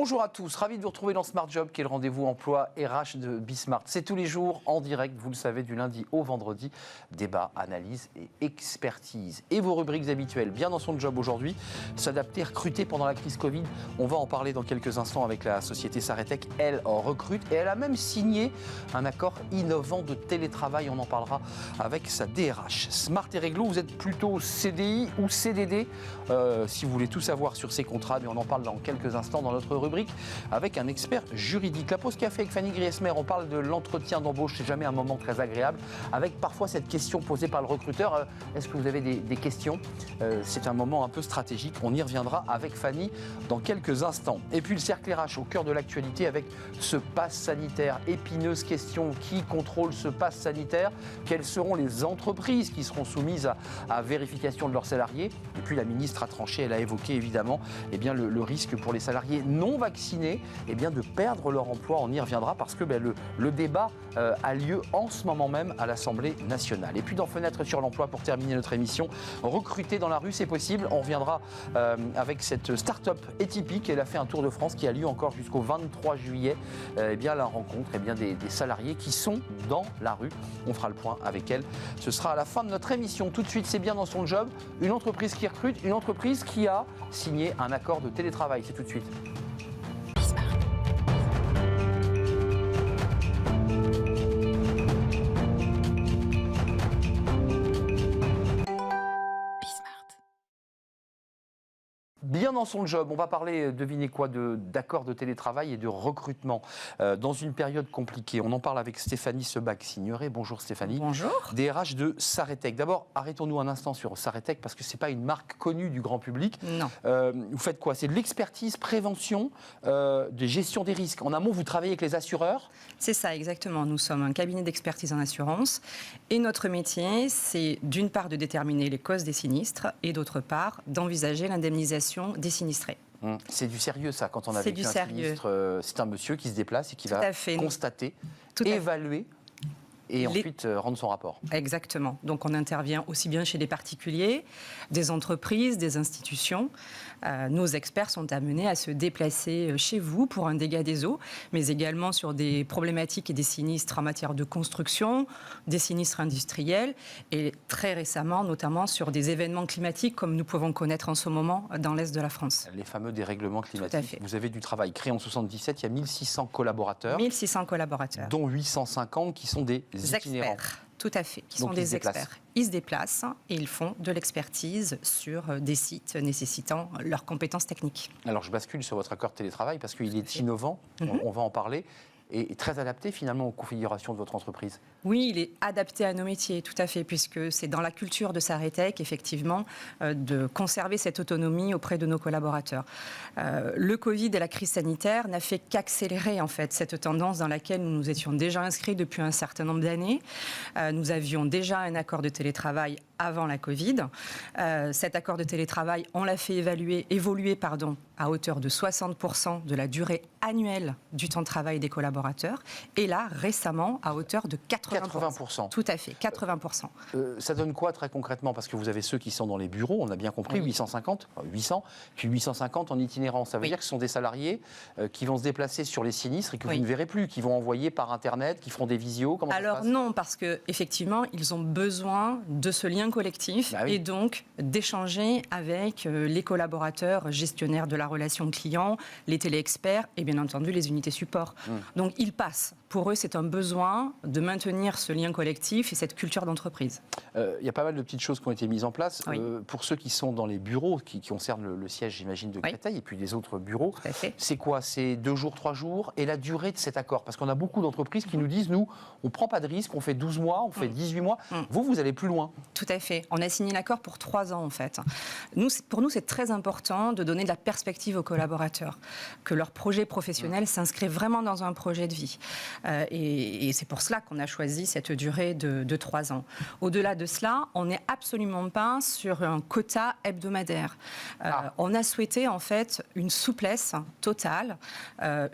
Bonjour à tous, ravi de vous retrouver dans Smart Job, qui est le rendez-vous emploi RH de Bismart. C'est tous les jours en direct, vous le savez, du lundi au vendredi. Débat, analyse et expertise. Et vos rubriques habituelles, bien dans son job aujourd'hui, s'adapter, recruter pendant la crise Covid. On va en parler dans quelques instants avec la société Saretech. Elle recrute et elle a même signé un accord innovant de télétravail. On en parlera avec sa DRH. Smart et Réglo, vous êtes plutôt CDI ou CDD? Si vous voulez tout savoir sur ces contrats, mais on en parle dans quelques instants dans notre rubrique avec un expert juridique. La pause café avec Fanny Griesmer, on parle de l'entretien d'embauche, c'est jamais un moment très agréable, avec parfois cette question posée par le recruteur, est-ce que vous avez des questions? C'est un moment un peu stratégique, on y reviendra avec Fanny dans quelques instants. Et puis le cercle RH au cœur de l'actualité avec ce pass sanitaire, épineuse question, qui contrôle ce pass sanitaire? Quelles seront les entreprises qui seront soumises à vérification de leurs salariés? Et puis la ministre a tranché, elle a évoqué évidemment le risque pour les salariés non vaccinés de perdre leur emploi. On y reviendra parce que le débat a lieu en ce moment même à l'Assemblée nationale. Et puis dans Fenêtre sur l'emploi, pour terminer notre émission, recruter dans la rue, c'est possible. On reviendra avec cette start-up Atypique. Elle a fait un tour de France qui a lieu encore jusqu'au 23 juillet. La rencontre des salariés qui sont dans la rue. On fera le point avec elle. Ce sera à la fin de notre émission. Tout de suite, c'est bien dans son job. Une entreprise qui recrute, une entreprise qui a signé un accord de télétravail. C'est tout de suite. Bien dans son job, on va parler, devinez quoi, d'accord de télétravail et de recrutement dans une période compliquée. On en parle avec Stéphanie Sebag-Signoret. Bonjour Stéphanie. Bonjour. DRH de Saretech. D'abord, arrêtons-nous un instant sur Saretech parce que ce n'est pas une marque connue du grand public. Non. Vous faites quoi? C'est de l'expertise, prévention, de gestion des risques. En amont, vous travaillez avec les assureurs? C'est ça, exactement. Nous sommes un cabinet d'expertise en assurance et notre métier, c'est d'une part de déterminer les causes des sinistres et d'autre part d'envisager l'indemnisation des sinistrés. C'est du sérieux ça, quand on a vécu un sinistre. C'est un monsieur qui se déplace et qui va constater, évaluer et ensuite rendre son rapport. Exactement. Donc on intervient aussi bien chez des particuliers, des entreprises, des institutions. Nos experts sont amenés à se déplacer chez vous pour un dégât des eaux, mais également sur des problématiques et des sinistres en matière de construction, des sinistres industriels et très récemment notamment sur des événements climatiques comme nous pouvons connaître en ce moment dans l'Est de la France. Les fameux dérèglements climatiques. Tout à fait. Vous avez du travail créé en 1977, il y a 1600 collaborateurs. 1600 collaborateurs. Dont 850 qui sont des itinérants. Experts. Tout à fait, qui Donc sont des experts. Ils se déplacent et ils font de l'expertise sur des sites nécessitant leurs compétences techniques. Alors je bascule sur votre accord de télétravail parce qu'il est innovant, on va en parler, et très adapté finalement aux configurations de votre entreprise. Oui, il est adapté à nos métiers, tout à fait, puisque c'est dans la culture de Saretech, effectivement, de conserver cette autonomie auprès de nos collaborateurs. Le Covid et la crise sanitaire n'a fait qu'accélérer, en fait, cette tendance dans laquelle nous nous étions déjà inscrits depuis un certain nombre d'années. Nous avions déjà un accord de télétravail avant la Covid. Cet accord de télétravail, on l'a fait évoluer à hauteur de 60% de la durée annuelle du temps de travail des collaborateurs. Et là, récemment, à hauteur de 80%. Tout à fait, 80%. Ça donne quoi très concrètement? Parce que vous avez ceux qui sont dans les bureaux, on a bien compris, 800, puis 850 en itinérance. Ça veut dire que ce sont des salariés qui vont se déplacer sur les sinistres et que vous ne verrez plus, qui vont envoyer par Internet, qui feront des visios. Comment Alors ça se passe? non, parce qu'effectivement, ils ont besoin de ce lien collectif et donc d'échanger avec les collaborateurs gestionnaires de la relation client, les téléexperts et bien entendu les unités support. Donc ils passent. Pour eux, c'est un besoin de maintenir ce lien collectif et cette culture d'entreprise. Il y a pas mal de petites choses qui ont été mises en place. Pour ceux qui sont dans les bureaux, qui concernent le siège, j'imagine, de Créteil, et puis les autres bureaux, c'est quoi? C'est 2 jours, 3 jours? Et la durée de cet accord? Parce qu'on a beaucoup d'entreprises qui nous disent, nous, on ne prend pas de risque, on fait 12 mois, on fait 18 mois. Vous allez plus loin. Tout à fait. On a signé l'accord pour 3 ans, en fait. Pour nous, c'est très important de donner de la perspective aux collaborateurs, que leur projet professionnel s'inscrit vraiment dans un projet projet de vie. Et c'est pour cela qu'on a choisi cette durée de 3 ans. Au-delà de cela, on n'est absolument pas sur un quota hebdomadaire. On a souhaité en fait une souplesse totale,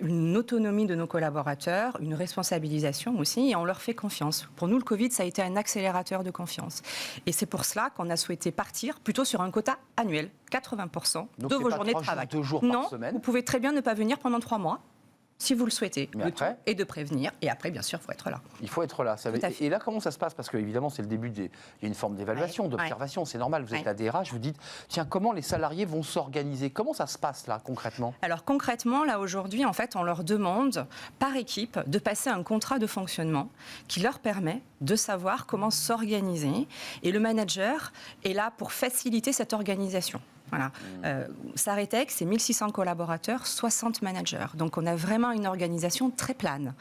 une autonomie de nos collaborateurs, une responsabilisation aussi, et on leur fait confiance. Pour nous, le Covid, ça a été un accélérateur de confiance. Et c'est pour cela qu'on a souhaité partir plutôt sur un quota annuel, 80% donc de vos journées de travail. 2 jours non, par semaine. vous pouvez très bien ne pas venir pendant 3 mois. Si vous le souhaitez, Mais le après tout est de prévenir. Et après, bien sûr, il faut être là. Il faut être là. Et là, comment ça se passe? Parce qu'évidemment, c'est le début, il y a une forme d'évaluation, d'observation, c'est normal. Vous êtes la DRH, vous dites, tiens, comment les salariés vont s'organiser? Comment ça se passe là, concrètement? Alors concrètement, là, aujourd'hui, en fait, on leur demande, par équipe, de passer un contrat de fonctionnement qui leur permet de savoir comment s'organiser. Et le manager est là pour faciliter cette organisation. Voilà. Saretec, c'est 1600 collaborateurs, 60 managers. Donc on a vraiment une organisation très plane.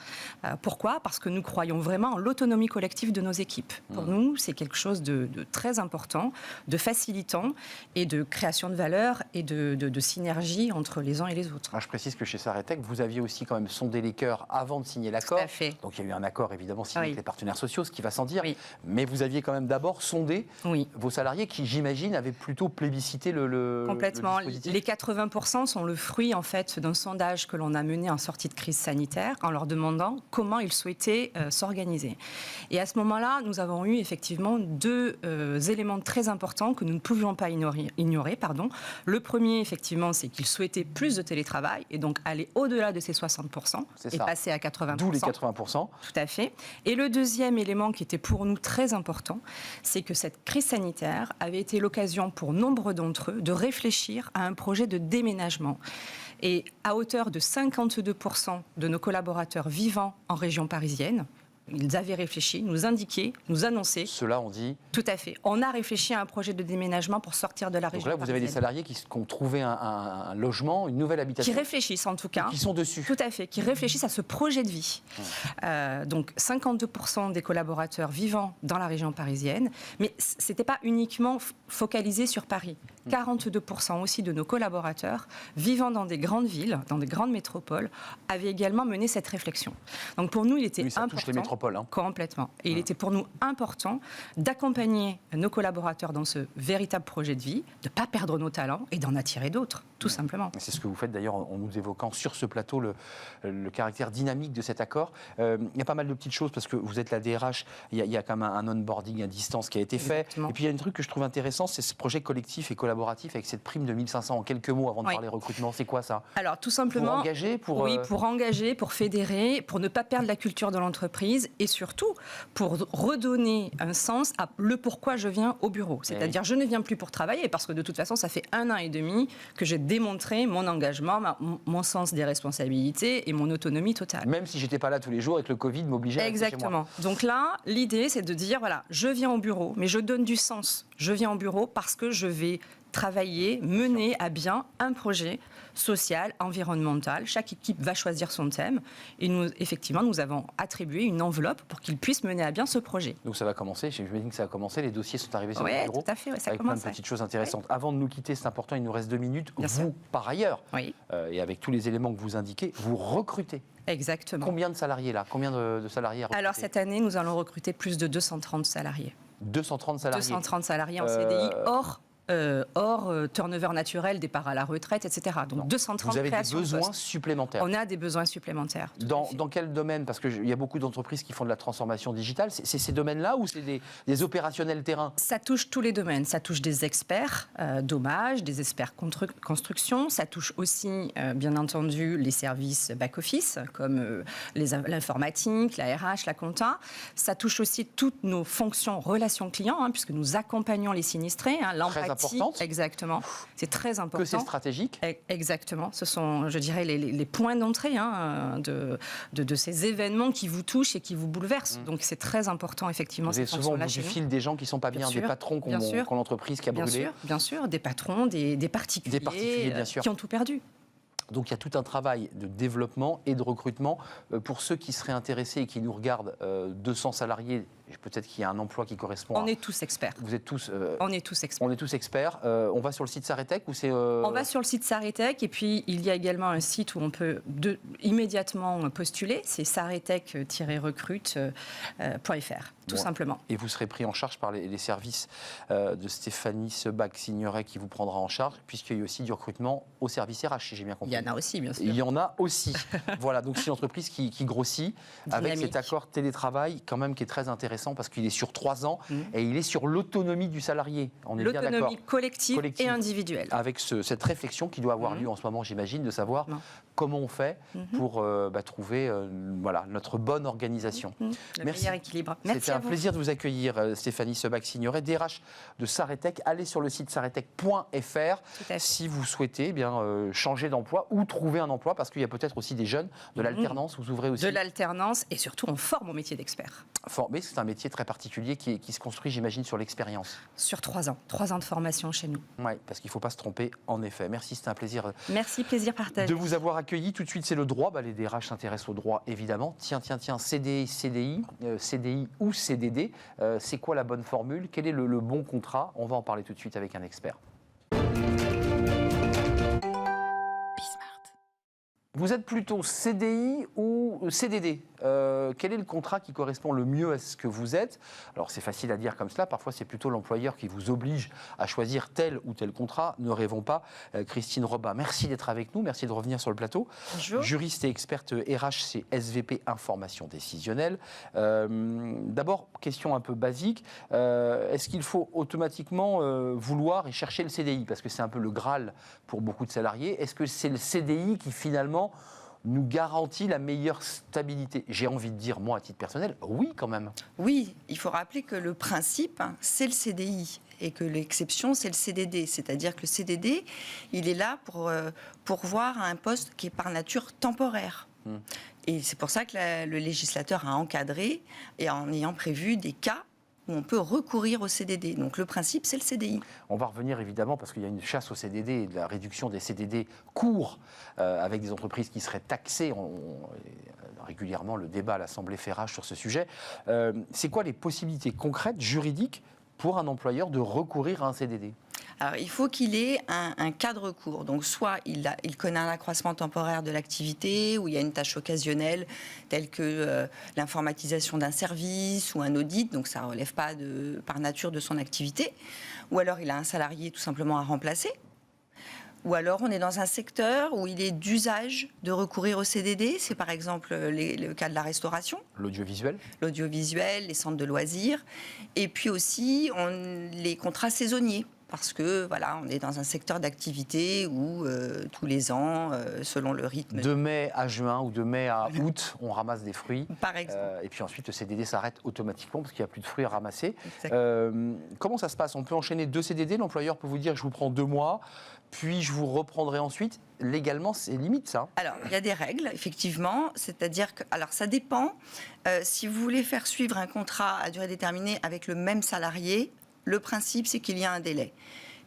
Pourquoi? Parce que nous croyons vraiment en l'autonomie collective de nos équipes. Pour nous, c'est quelque chose de très important, de facilitant et de création de valeur et de synergie entre les uns et les autres. Alors, je précise que chez Saretec, vous aviez aussi quand même sondé les cœurs avant de signer l'accord. Tout à fait. Donc il y a eu un accord évidemment signé avec les partenaires sociaux, ce qui va sans dire. Oui. Mais vous aviez quand même d'abord sondé vos salariés qui, j'imagine, avaient plutôt plébiscité le complètement. dispositif. Les 80% sont le fruit en fait d'un sondage que l'on a mené en sortie de crise sanitaire en leur demandant comment ils souhaitaient s'organiser. Et à ce moment-là, nous avons eu effectivement 2 éléments très importants que nous ne pouvions pas ignorer. Le premier, effectivement, c'est qu'ils souhaitaient plus de télétravail et donc aller au-delà de ces 60% et passer à 80%. D'où les 80%. Tout à fait. Et le deuxième élément qui était pour nous très important, c'est que cette crise sanitaire avait été l'occasion pour nombre d'entre eux de réfléchir à un projet de déménagement. Et à hauteur de 52% de nos collaborateurs vivant en région parisienne, ils avaient réfléchi, nous indiqué, nous annonçaient. Cela, on dit. Tout à fait. On a réfléchi à un projet de déménagement pour sortir de la région parisienne. Donc là, vous avez des salariés qui ont trouvé un logement, une nouvelle habitation. Qui réfléchissent en tout cas. Qui sont dessus. Tout à fait, qui réfléchissent à ce projet de vie. Donc 52% des collaborateurs vivant dans la région parisienne, mais ce n'était pas uniquement focalisé sur Paris. 42% aussi de nos collaborateurs vivant dans des grandes villes, dans des grandes métropoles, avaient également mené cette réflexion. Donc pour nous, il était ça important. touche les métropoles. Complètement. Et il était pour nous important d'accompagner nos collaborateurs dans ce véritable projet de vie, de ne pas perdre nos talents et d'en attirer d'autres, tout simplement. C'est ce que vous faites d'ailleurs en nous évoquant sur ce plateau le caractère dynamique de cet accord. Il y a pas mal de petites choses parce que vous êtes la DRH, il y a quand même un onboarding à distance qui a été fait. Exactement. Et puis il y a un truc que je trouve intéressant, c'est ce projet collectif et collaboratif avec cette prime de 1500 en quelques mots avant de parler recrutement. C'est quoi ça? Alors tout simplement, pour engager, pour engager, pour fédérer, pour ne pas perdre la culture de l'entreprise et surtout pour redonner un sens à le pourquoi je viens au bureau. C'est-à-dire je ne viens plus pour travailler parce que de toute façon ça fait 1 an et demi que j'ai démontré mon engagement, mon sens des responsabilités et mon autonomie totale. Même si j'étais pas là tous les jours et que le Covid m'obligeait à rester chez moi. Exactement. Donc là, l'idée c'est de dire voilà, je viens au bureau, mais je donne du sens. Je viens au bureau parce que je vais travailler, mener à bien un projet social, environnemental. Chaque équipe va choisir son thème et nous, effectivement, nous avons attribué une enveloppe pour qu'ils puissent mener à bien ce projet. Donc ça va commencer, j'imagine que ça va commencer, les dossiers sont arrivés sur le bureau. Oui, tout à fait, ça avec commence. Plein de petites choses intéressantes. Avant de nous quitter, c'est important, il nous reste 2 minutes. Bien sûr. Par ailleurs, et avec tous les éléments que vous indiquez, vous recrutez. Exactement. Combien de salariés là? Combien de salariés à recruter? Alors cette année, nous allons recruter plus de 230 salariés. 230 salariés. 230 salariés en CDI hors turnover naturel, départ à la retraite, etc. Donc 230 Vous avez créations des besoins de postes. supplémentaires. On a des besoins supplémentaires. Dans quel domaine? Parce qu'il y a beaucoup d'entreprises qui font de la transformation digitale. C'est ces domaines-là ou c'est des opérationnels terrain? Ça touche tous les domaines. Ça touche des experts dommages, des experts construction. Ça touche aussi, bien entendu, les services back-office, comme l'informatique, la RH, la compta. Ça touche aussi toutes nos fonctions relations clients, puisque nous accompagnons les sinistrés. L'empathie, importante. Exactement. C'est très important. Que c'est stratégique. Exactement. Ce sont, je dirais, les points d'entrée de ces événements qui vous touchent et qui vous bouleversent. Donc c'est très important, effectivement. Vous avez souvent au bout du fil des gens qui ne sont pas bien, des patrons qui ont l'entreprise qui a brûlé. Bien sûr, des patrons, des particuliers, bien sûr. qui ont tout perdu. Donc il y a tout un travail de développement et de recrutement. Pour ceux qui seraient intéressés et qui nous regardent, 200 salariés Peut-être qu'il y a un emploi qui correspond On est tous experts. Vous êtes tous... On est tous experts. On est tous experts. On va sur le site Saretech ou c'est... On va sur le site Saretech et puis il y a également un site où on peut immédiatement postuler. C'est saretech-recrute.fr, tout simplement. Et vous serez pris en charge par les services de Stéphanie Sebag-Signoret qui vous prendra en charge, puisqu'il y a aussi du recrutement au service RH, si j'ai bien compris. Il y en a aussi, bien sûr. Il y en a aussi. Voilà, donc c'est une entreprise qui grossit avec Dynamique. cet accord télétravail quand même qui est très intéressant parce qu'il est sur 3 ans et il est sur l'autonomie du salarié. On est bien d'accord. L'autonomie collective et individuelle. Avec cette réflexion qui doit avoir lieu en ce moment, j'imagine, de savoir comment on fait pour trouver notre bonne organisation. Le meilleur équilibre. C'était un plaisir de vous accueillir, Stéphanie Sebag-Signoret, DRH de Saretech. Allez sur le site saretech.fr si vous souhaitez changer d'emploi ou trouver un emploi, parce qu'il y a peut-être aussi des jeunes de l'alternance. Vous ouvrez aussi de l'alternance et surtout on forme au métier d'expert. Mais c'est un métier très particulier qui se construit, j'imagine, sur l'expérience. Sur 3 ans. 3 ans de formation chez nous. Oui, parce qu'il ne faut pas se tromper, en effet. Merci, c'était un plaisir. Merci, plaisir partagé. De vous avoir accueilli. Tout de suite, c'est le droit. Les DRH s'intéressent au droit, évidemment. Tiens, CDI, CDI, CDI ou CDD. C'est quoi la bonne formule? Quel est le bon contrat? On va en parler tout de suite avec un expert. Vous êtes plutôt CDI ou CDD? Quel est le contrat qui correspond le mieux à ce que vous êtes? Alors c'est facile à dire comme cela, parfois c'est plutôt l'employeur qui vous oblige à choisir tel ou tel contrat. Ne rêvons pas. Christine Robin, merci d'être avec nous, merci de revenir sur le plateau. Bonjour. Juriste et experte RH, c'est SVP Information Décisionnelle. D'abord, question un peu basique, est-ce qu'il faut automatiquement vouloir et chercher le CDI? Parce que c'est un peu le Graal pour beaucoup de salariés. Est-ce que c'est le CDI qui finalement nous garantit la meilleure stabilité? J'ai envie de dire, moi, à titre personnel, oui, quand même. Oui, il faut rappeler que le principe, c'est le CDI et que l'exception, c'est le CDD. C'est-à-dire que le CDD, il est là pour pourvoir à un poste qui est par nature temporaire. Et c'est pour ça que le législateur a encadré et en ayant prévu des cas où on peut recourir au CDD. Donc le principe, c'est le CDI. On va revenir évidemment parce qu'il y a une chasse au CDD et de la réduction des CDD court avec des entreprises qui seraient taxées. Régulièrement, le débat à l'Assemblée fait rage sur ce sujet. C'est quoi les possibilités concrètes, juridiques, pour un employeur de recourir à un CDD? Alors, il faut qu'il ait un cas de recours. Donc, soit il connaît un accroissement temporaire de l'activité, ou il y a une tâche occasionnelle, telle que l'informatisation d'un service ou un audit, donc ça ne relève pas par nature de son activité. Ou alors, il a un salarié tout simplement à remplacer. Ou alors, on est dans un secteur où il est d'usage de recourir au CDD. C'est par exemple le cas de la restauration. L'audiovisuel. L'audiovisuel, les centres de loisirs. Et puis aussi, les contrats saisonniers. Parce que voilà, on est dans un secteur d'activité où tous les ans, selon le rythme... De mai à juin ou de mai à août, on ramasse des fruits. Par exemple. Et puis ensuite, le CDD s'arrête automatiquement parce qu'il n'y a plus de fruits à ramasser. Comment ça se passe? On peut enchaîner 2 CDD. L'employeur peut vous dire, je vous prends 2 mois, puis je vous reprendrai ensuite. Légalement, c'est limite ça? Alors, il y a des règles, effectivement. C'est-à-dire que... Alors, ça dépend. Si vous voulez faire suivre un contrat à durée déterminée avec le même salarié, le principe, c'est qu'il y a un délai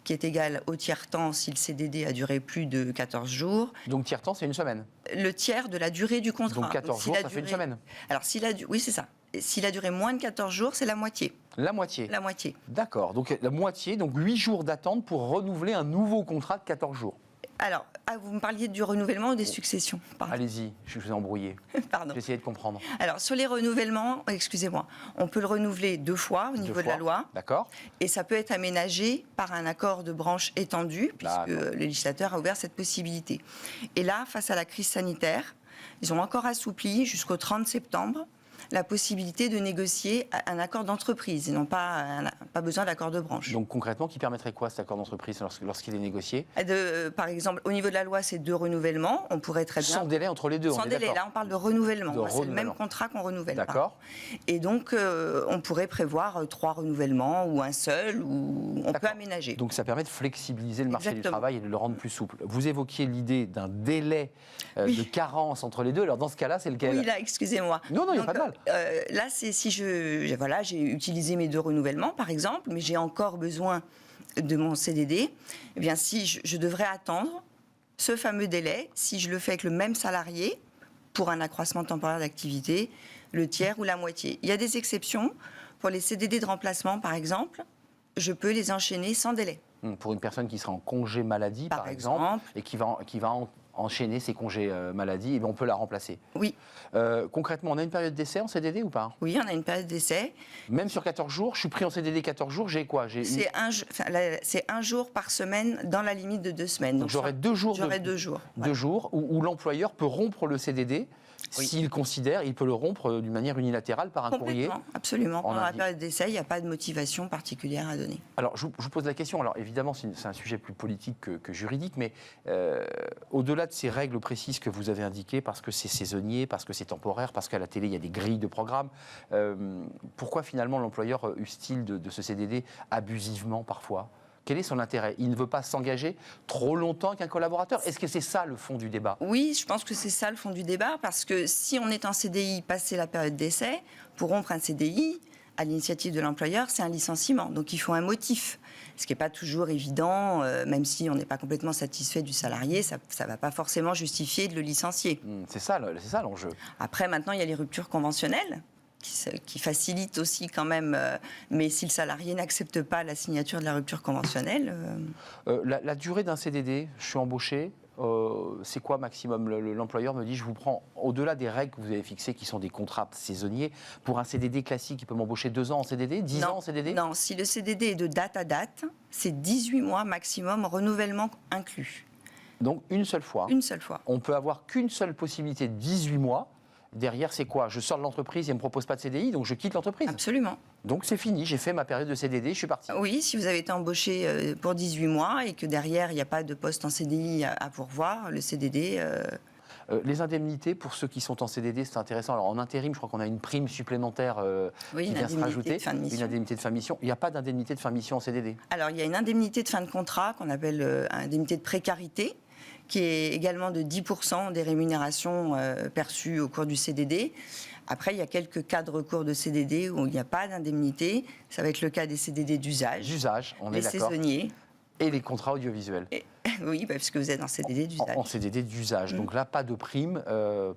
qui est égal au tiers-temps si le CDD a duré plus de 14 jours. Donc tiers-temps, c'est 1 semaine? Le tiers de la durée du contrat. Donc 14 jours, ça fait 1 semaine? Alors, oui, c'est ça. S'il a duré moins de 14 jours, c'est la moitié. La moitié? La moitié. D'accord, donc la moitié, donc 8 jours d'attente pour renouveler un nouveau contrat de 14 jours. Alors, vous me parliez du renouvellement ou des successions? Allez-y, je vous ai embrouillé. Pardon. J'essayais de comprendre. Alors, sur les renouvellements, excusez-moi, on peut le renouveler 2 fois au niveau de la loi. D'accord. Et ça peut être aménagé par un accord de branche étendu, puisque le législateur a ouvert cette possibilité. Et là, face à la crise sanitaire, ils ont encore assoupli jusqu'au 30 septembre la possibilité de négocier un accord d'entreprise. Ils n'ont pas besoin d'accord de branche. Donc concrètement, qui permettrait quoi cet accord d'entreprise lorsqu'il est négocié? Par exemple, au niveau de la loi, c'est 2 renouvellements. On pourrait très bien... Sans délai entre les deux, Sans délai, là on parle de renouvellement. C'est le même contrat qu'on renouvelle. D'accord. Et donc, on pourrait prévoir 3 renouvellements ou un seul, ou on peut aménager. Donc ça permet de flexibiliser le marché du travail et de le rendre plus souple. Vous évoquiez l'idée d'un délai de carence entre les deux. Alors dans ce cas-là, c'est lequel? Oui, là, excusez-moi. Non, il n'y a pas de mal. Là, c'est si j'ai utilisé mes 2 renouvellements, par exemple, mais j'ai encore besoin de mon CDD, eh bien, si je devrais attendre ce fameux délai, si je le fais avec le même salarié, pour un accroissement temporaire d'activité, le tiers ou la moitié. Il y a des exceptions pour les CDD de remplacement, par exemple, je peux les enchaîner sans délai. Pour une personne qui sera en congé maladie, par exemple, et qui va enchaîner ses congés maladie, et bien on peut la remplacer. Oui. Concrètement, on a une période d'essai en CDD ou pas? Oui, on a une période d'essai. Même sur 14 jours, je suis pris en CDD 14 jours, j'ai quoi? C'est un jour par semaine dans la limite de 2 semaines. Donc j'aurai 2 jours. J'aurai 2 jours. Deux jours où l'employeur peut rompre le CDD. Oui. S'il considère, il peut le rompre d'une manière unilatérale par un courrier. Absolument. Pendant la période d'essai, il n'y a pas de motivation particulière à donner. Alors, je vous pose la question. Alors, évidemment, c'est un sujet plus politique que juridique, mais au-delà de ces règles précises que vous avez indiquées, parce que c'est saisonnier, parce que c'est temporaire, parce qu'à la télé, il y a des grilles de programme, pourquoi finalement l'employeur use-t-il de ce CDD abusivement parfois ? Quel est son intérêt? Il ne veut pas s'engager trop longtemps avec un collaborateur? Est-ce que c'est ça le fond du débat? Oui, je pense que c'est ça le fond du débat, parce que si on est en CDI passé la période d'essai, pour rompre un CDI, à l'initiative de l'employeur, c'est un licenciement. Donc il faut un motif, ce qui n'est pas toujours évident, même si on n'est pas complètement satisfait du salarié, ça ne va pas forcément justifier de le licencier. C'est ça l'enjeu. Après, maintenant, il y a les ruptures conventionnelles, qui facilite aussi quand même, mais si le salarié n'accepte pas la signature de la rupture conventionnelle... La durée d'un CDD, je suis embauché, c'est quoi maximum? L'employeur me dit, je vous prends, au-delà des règles que vous avez fixées, qui sont des contrats saisonniers, pour un CDD classique, il peut m'embaucher 2 ans en CDD, 10 ans en CDD? Non, si le CDD est de date à date, c'est 18 mois maximum, renouvellement inclus. Donc une seule fois? Une seule fois. On peut avoir qu'une seule possibilité de 18 mois. Derrière, c'est quoi? Je sors de l'entreprise et ne me propose pas de CDI, donc je quitte l'entreprise. Absolument. Donc c'est fini, j'ai fait ma période de CDD, je suis parti. Oui, si vous avez été embauché pour 18 mois et que derrière, il n'y a pas de poste en CDI à pourvoir, le CDD... Les indemnités, pour ceux qui sont en CDD, c'est intéressant. Alors en intérim, je crois qu'on a une prime supplémentaire qui vient se rajouter. Une indemnité de fin de mission. Il n'y a pas d'indemnité de fin de mission en CDD? Alors il y a une indemnité de fin de contrat qu'on appelle indemnité de précarité, qui est également de 10% des rémunérations perçues au cours du CDD. Après, il y a quelques cas de recours de CDD où il n'y a pas d'indemnité. Ça va être le cas des CDD d'usage. D'usage, on est d'accord. Les saisonniers. Et les contrats audiovisuels. Oui, parce que vous êtes en CDD d'usage. En CDD d'usage. Donc là, pas de prime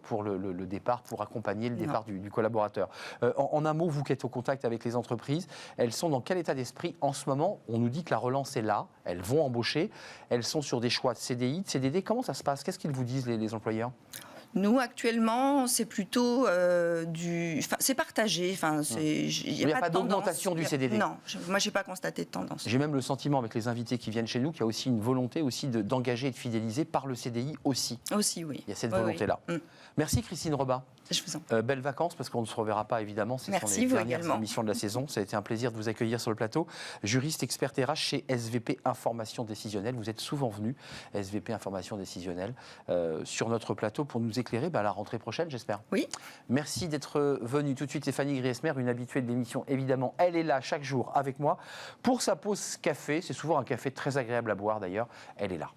pour le départ, pour accompagner le départ du collaborateur. En un mot, vous qui êtes au contact avec les entreprises, elles sont dans quel état d'esprit en ce moment? On nous dit que la relance est là, elles vont embaucher, elles sont sur des choix de CDI, de CDD. Comment ça se passe? Qu'est-ce qu'ils vous disent, les employeurs? Nous, actuellement, c'est plutôt c'est partagé. Il n'y a pas d'augmentation du CDD. Non, moi, je n'ai pas constaté de tendance. J'ai même le sentiment, avec les invités qui viennent chez nous, qu'il y a aussi une volonté aussi d'engager et de fidéliser par le CDI aussi. Aussi, oui. Il y a cette volonté-là. Oui. Merci Christine Robin. Je vous en prie. Belles vacances, parce qu'on ne se reverra pas évidemment. Ce sont les dernières émissions de la saison. Ça a été un plaisir de vous accueillir sur le plateau. Juriste, experte RH chez SVP Information Décisionnelle. Vous êtes souvent venu, SVP Information Décisionnelle, sur notre plateau pour nous éclairer à la rentrée prochaine, j'espère. Oui. Merci d'être venu. Tout de suite, Stéphanie Griesmer, une habituée de l'émission, évidemment. Elle est là chaque jour avec moi pour sa pause café. C'est souvent un café très agréable à boire d'ailleurs. Elle est là.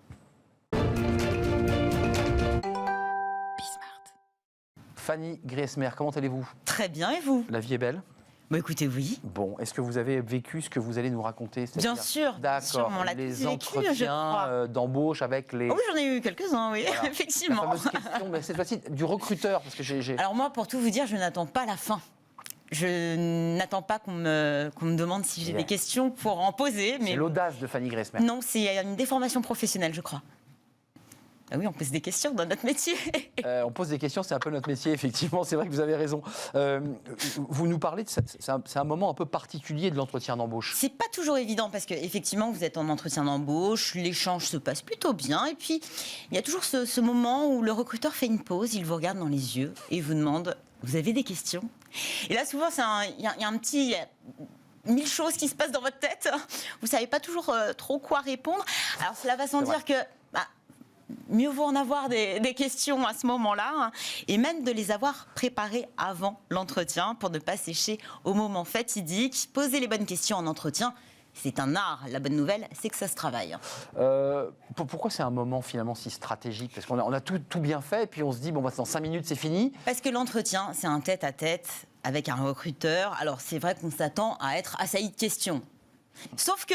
Fanny Griesmer, comment allez-vous? Très bien, et vous? La vie est belle? Bah écoutez, oui. Bon, est-ce que vous avez vécu ce que vous allez nous raconter? Bien sûr. D'accord. Les entretiens d'embauche avec les... Oh oui, j'en ai eu quelques-uns, oui, voilà. Effectivement. La fameuse question, mais cette fois-ci, du recruteur, parce que j'ai... Alors moi, pour tout vous dire, je n'attends pas la fin. Je n'attends pas qu'on me demande si j'ai des questions pour en poser. Mais... C'est l'audace de Fanny Griesmer. Non, c'est une déformation professionnelle, je crois. Ah oui, on pose des questions dans notre métier. On pose des questions, c'est un peu notre métier, effectivement, c'est vrai que vous avez raison. Vous nous parlez, c'est un moment un peu particulier de l'entretien d'embauche. C'est pas toujours évident, parce qu'effectivement, vous êtes en entretien d'embauche, l'échange se passe plutôt bien, et puis il y a toujours ce moment où le recruteur fait une pause, il vous regarde dans les yeux et vous demande, vous avez des questions? Et là, souvent, il y a un petit... 1000 choses qui se passent dans votre tête, vous savez pas toujours trop quoi répondre. Alors cela va sans dire que... mieux vaut en avoir des questions à ce moment-là, hein, et même de les avoir préparées avant l'entretien pour ne pas sécher au moment fatidique. Poser les bonnes questions en entretien, c'est un art. La bonne nouvelle, c'est que ça se travaille. Pourquoi c'est un moment finalement si stratégique? Parce qu'on a tout bien fait et puis on se dit, bon, dans 5 minutes, c'est fini. Parce que l'entretien, c'est un tête-à-tête avec un recruteur. Alors c'est vrai qu'on s'attend à être assailli de questions. Sauf que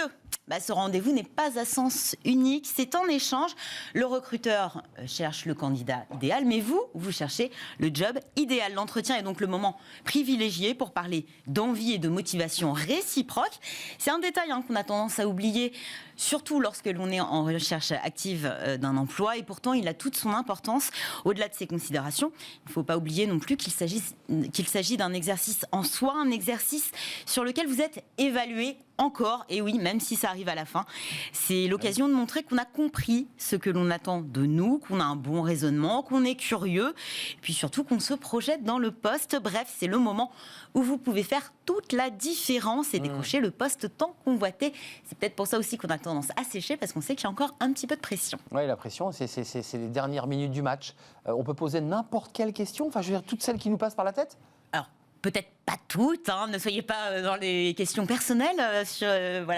ce rendez-vous n'est pas à sens unique, c'est en échange. Le recruteur cherche le candidat idéal, mais vous cherchez le job idéal. L'entretien est donc le moment privilégié pour parler d'envie et de motivation réciproque. C'est un détail qu'on a tendance à oublier, surtout lorsque l'on est en recherche active d'un emploi, et pourtant il a toute son importance. Au-delà de ces considérations, il ne faut pas oublier non plus qu'il s'agit d'un exercice en soi, un exercice sur lequel vous êtes évalué encore, et oui, même si ça arrive à la fin. C'est l'occasion de montrer qu'on a compris ce que l'on attend de nous, qu'on a un bon raisonnement, qu'on est curieux, et puis surtout qu'on se projette dans le poste. Bref, c'est le moment où vous pouvez faire toute la différence et décrocher le poste tant convoité. C'est peut-être pour ça aussi qu'on a tendance à sécher, parce qu'on sait qu'il y a encore un petit peu de pression. Oui, la pression, c'est les dernières minutes du match. On peut poser n'importe quelle question, enfin, je veux dire, toutes celles qui nous passent par la tête. Alors, peut-être pas toutes, ne soyez pas dans les questions personnelles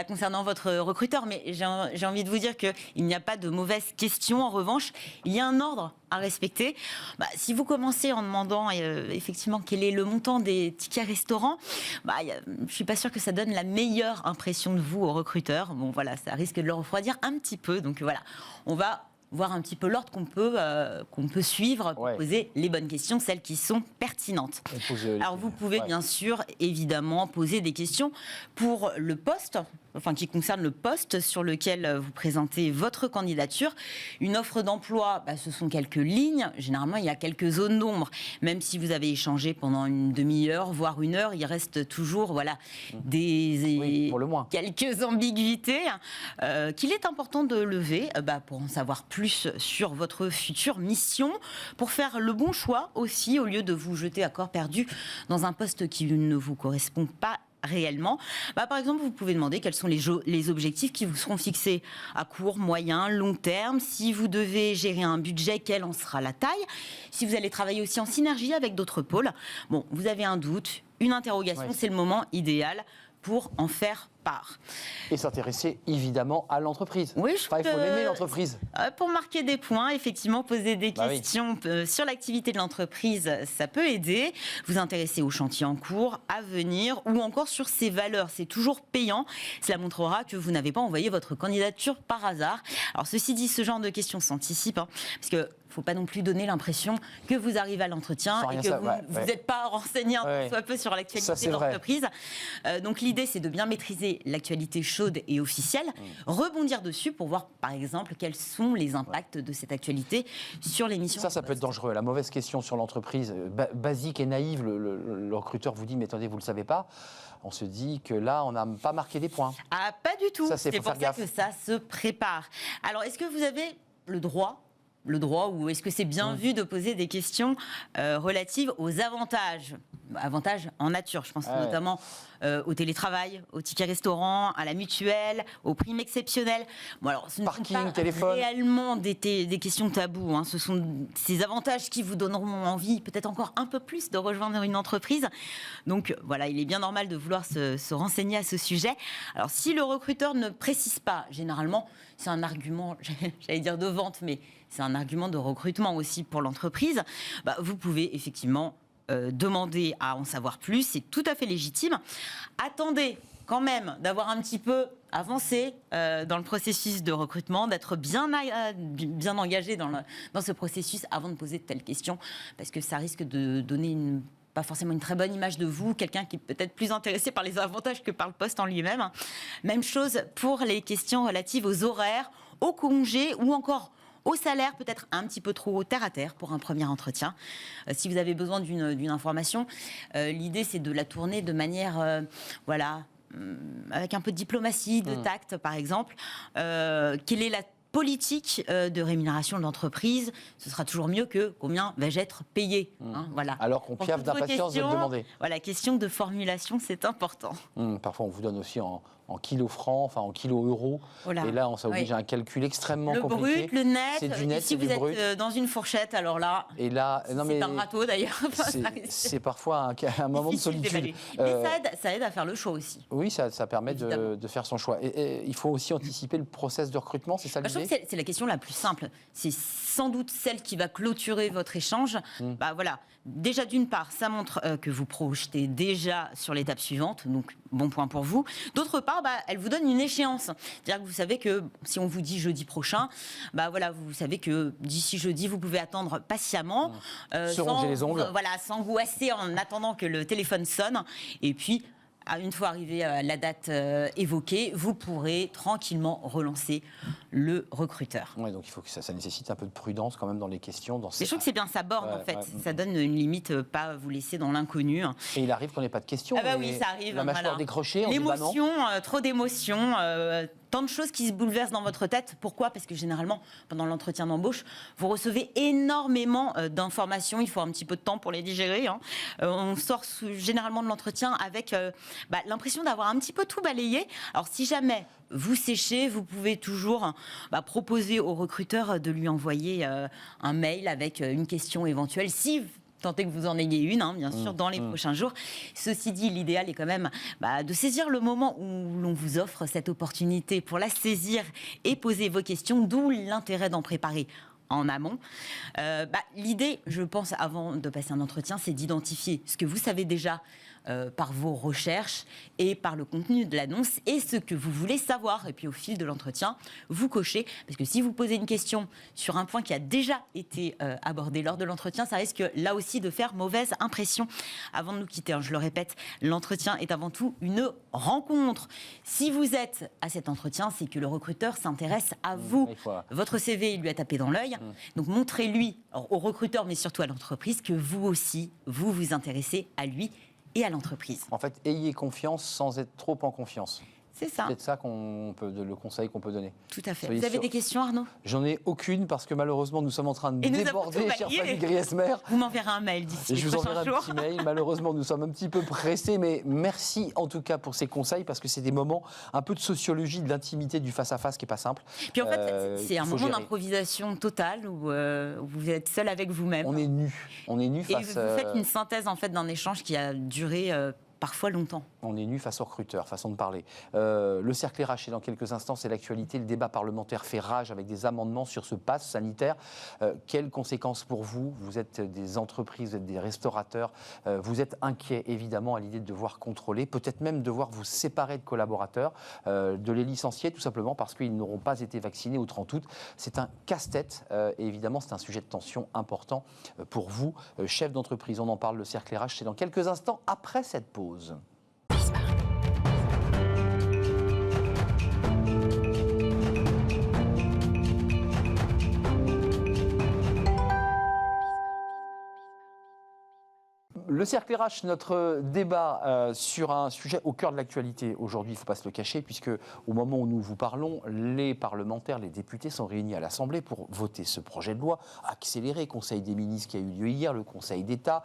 concernant votre recruteur, mais j'ai envie de vous dire qu'il n'y a pas de mauvaises questions. En revanche, il y a un ordre à respecter. Si vous commencez en demandant effectivement quel est le montant des tickets restaurants, je ne suis pas sûre que ça donne la meilleure impression de vous au recruteur. Bon, voilà, ça risque de le refroidir un petit peu. Donc voilà, on va voir un petit peu l'ordre qu'on peut suivre pour poser les bonnes questions, celles qui sont pertinentes. Alors vous pouvez bien sûr, évidemment, poser des questions pour le poste, qui concerne le poste sur lequel vous présentez votre candidature. Une offre d'emploi, ce sont quelques lignes. Généralement, il y a quelques zones d'ombre. Même si vous avez échangé pendant une demi-heure, voire une heure, il reste toujours pour le moins, quelques ambiguïtés qu'il est important de lever pour en savoir plus sur votre future mission, pour faire le bon choix aussi, au lieu de vous jeter à corps perdu dans un poste qui ne vous correspond pas réellement. Par exemple, vous pouvez demander quels sont les objectifs qui vous seront fixés à court, moyen, long terme. Si vous devez gérer un budget, quelle en sera la taille? Si vous allez travailler aussi en synergie avec d'autres pôles. Bon, vous avez un doute, une interrogation, c'est le moment idéal pour en faire part. Et s'intéresser évidemment à l'entreprise. Oui, il faut aimer l'entreprise. Pour marquer des points, effectivement, poser des questions sur l'activité de l'entreprise, ça peut aider. Vous intéresser aux chantiers en cours, à venir, ou encore sur ses valeurs. C'est toujours payant. Cela montrera que vous n'avez pas envoyé votre candidature par hasard. Alors, ceci dit, ce genre de questions s'anticipe, parce que il ne faut pas non plus donner l'impression que vous arrivez à l'entretien et que vous n'êtes pas renseigné un soit peu sur l'actualité de l'entreprise. Donc l'idée, c'est de bien maîtriser l'actualité chaude et officielle, rebondir dessus pour voir, par exemple, quels sont les impacts de cette actualité sur l'émission. Ça peut être dangereux. La mauvaise question sur l'entreprise, basique et naïve, le recruteur vous dit, mais attendez, vous ne le savez pas. On se dit que là, on n'a pas marqué des points. Ah, pas du tout. C'est pour ça que ça se prépare. Alors, est-ce que vous avez le droit, ou est-ce que c'est bien vu de poser des questions relatives aux avantages en nature? Je pense notamment au télétravail, au ticket restaurant, à la mutuelle, aux primes exceptionnelles. Bon, alors, ce ne sont pas réellement des questions taboues. Ce sont ces avantages qui vous donneront envie, peut-être encore un peu plus, de rejoindre une entreprise. Donc voilà, il est bien normal de vouloir se renseigner à ce sujet. Alors si le recruteur ne précise pas, généralement, c'est un argument, j'allais dire de vente, mais c'est un argument de recrutement aussi pour l'entreprise, vous pouvez effectivement demander à en savoir plus, c'est tout à fait légitime. Attendez quand même d'avoir un petit peu avancé dans le processus de recrutement, d'être bien engagé dans ce processus avant de poser de telles questions, parce que ça risque de donner pas forcément une très bonne image de vous, quelqu'un qui est peut-être plus intéressé par les avantages que par le poste en lui-même. Même chose pour les questions relatives aux horaires, aux congés ou encore au salaire, peut-être un petit peu trop terre à terre pour un premier entretien. Si vous avez besoin d'une information, l'idée c'est de la tourner de manière, avec un peu de diplomatie, de tact par exemple. Quelle est la politique de rémunération de l'entreprise? Ce sera toujours mieux que combien vais-je être payé. Voilà. Alors qu'on piaffe d'impatience de le demander. Voilà, question de formulation, c'est important. Parfois, on vous donne aussi en kilos francs, enfin en kilos euros. Et là, on s'oblige à un calcul extrêmement compliqué. Le brut, le net. C'est du net, et si vous êtes dans une fourchette, alors là, et là c'est un râteau d'ailleurs. C'est parfois un moment de solitude. Mais ça aide à faire le choix aussi. Oui, ça permet de faire son choix. Et il faut aussi anticiper le process de recrutement, c'est ça l'idée? Je trouve que c'est la question la plus simple. C'est sans doute celle qui va clôturer votre échange. Voilà. Déjà, d'une part, ça montre que vous projetez déjà sur l'étape suivante, donc bon point pour vous. D'autre part, part, elle vous donne une échéance. C'est-à-dire que vous savez que si on vous dit jeudi prochain, voilà, vous savez que d'ici jeudi, vous pouvez attendre patiemment, se ronger les ongles, s'angoisser en attendant que le téléphone sonne, et puis une fois arrivé à la date évoquée, vous pourrez tranquillement relancer le recruteur. Oui, donc il faut que ça nécessite un peu de prudence quand même dans les questions. Je trouve que c'est bien, ça borne en fait. Ça donne une limite, pas vous laisser dans l'inconnu. Et il arrive qu'on n'ait pas de questions. Oui, ça arrive. La mâchoire décrochée, l'émotion, trop d'émotions. Tant de choses qui se bouleversent dans votre tête. Pourquoi ? Parce que généralement, pendant l'entretien d'embauche, vous recevez énormément d'informations. Il faut un petit peu de temps pour les digérer. On sort généralement de l'entretien avec l'impression d'avoir un petit peu tout balayé. Alors, si jamais vous séchez, vous pouvez toujours proposer au recruteur de lui envoyer un mail avec une question éventuelle. Si tant est que vous en ayez une, bien sûr, dans les prochains jours. Ceci dit, l'idéal est quand même de saisir le moment où l'on vous offre cette opportunité pour la saisir et poser vos questions, d'où l'intérêt d'en préparer en amont. L'idée, je pense, avant de passer un entretien, c'est d'identifier ce que vous savez déjà par vos recherches et par le contenu de l'annonce et ce que vous voulez savoir. Et puis au fil de l'entretien, vous cochez. Parce que si vous posez une question sur un point qui a déjà été abordé lors de l'entretien, ça risque là aussi de faire mauvaise impression. Avant de nous quitter, je le répète, l'entretien est avant tout une rencontre. Si vous êtes à cet entretien, c'est que le recruteur s'intéresse à vous. Votre CV, il lui a tapé dans l'œil. Donc montrez-lui, au recruteur, mais surtout à l'entreprise, que vous aussi, vous vous intéressez à lui et à l'entreprise. En fait, ayez confiance sans être trop en confiance. C'est ça. C'est ça le conseil qu'on peut donner. Tout à fait. Vous avez des questions, Arnaud ? J'en ai aucune parce que malheureusement nous sommes en train de déborder, chère Fanny Griesmer. Vous m'enverrez un mail d'ici les prochains jours. Je vous enverrai un petit mail. Malheureusement, nous sommes un petit peu pressés, mais merci en tout cas pour ces conseils parce que c'est des moments un peu de sociologie, de l'intimité, du face-à-face qui n'est pas simple. Puis en fait, c'est un moment d'improvisation totale où vous êtes seul avec vous-même. On est nus face. Et vous faites une synthèse en fait d'un échange qui a duré parfois longtemps. On est nu face au recruteur, façon de parler. Le cercle RH, et dans quelques instants, c'est l'actualité. Le débat parlementaire fait rage avec des amendements sur ce pass sanitaire. Quelles conséquences pour vous ? Vous êtes des entreprises, vous êtes des restaurateurs. Vous êtes inquiets, évidemment, à l'idée de devoir contrôler, peut-être même devoir vous séparer de collaborateurs, de les licencier, tout simplement parce qu'ils n'auront pas été vaccinés au 30 août. C'est un casse-tête. Et évidemment, c'est un sujet de tension important pour vous, chef d'entreprise. On en parle, le cercle RH, c'est dans quelques instants, après cette pause. Le cercle RH, notre débat sur un sujet au cœur de l'actualité. Aujourd'hui, il ne faut pas se le cacher, puisque au moment où nous vous parlons, les parlementaires, les députés sont réunis à l'Assemblée pour voter ce projet de loi accéléré, Conseil des ministres qui a eu lieu hier, le Conseil d'État,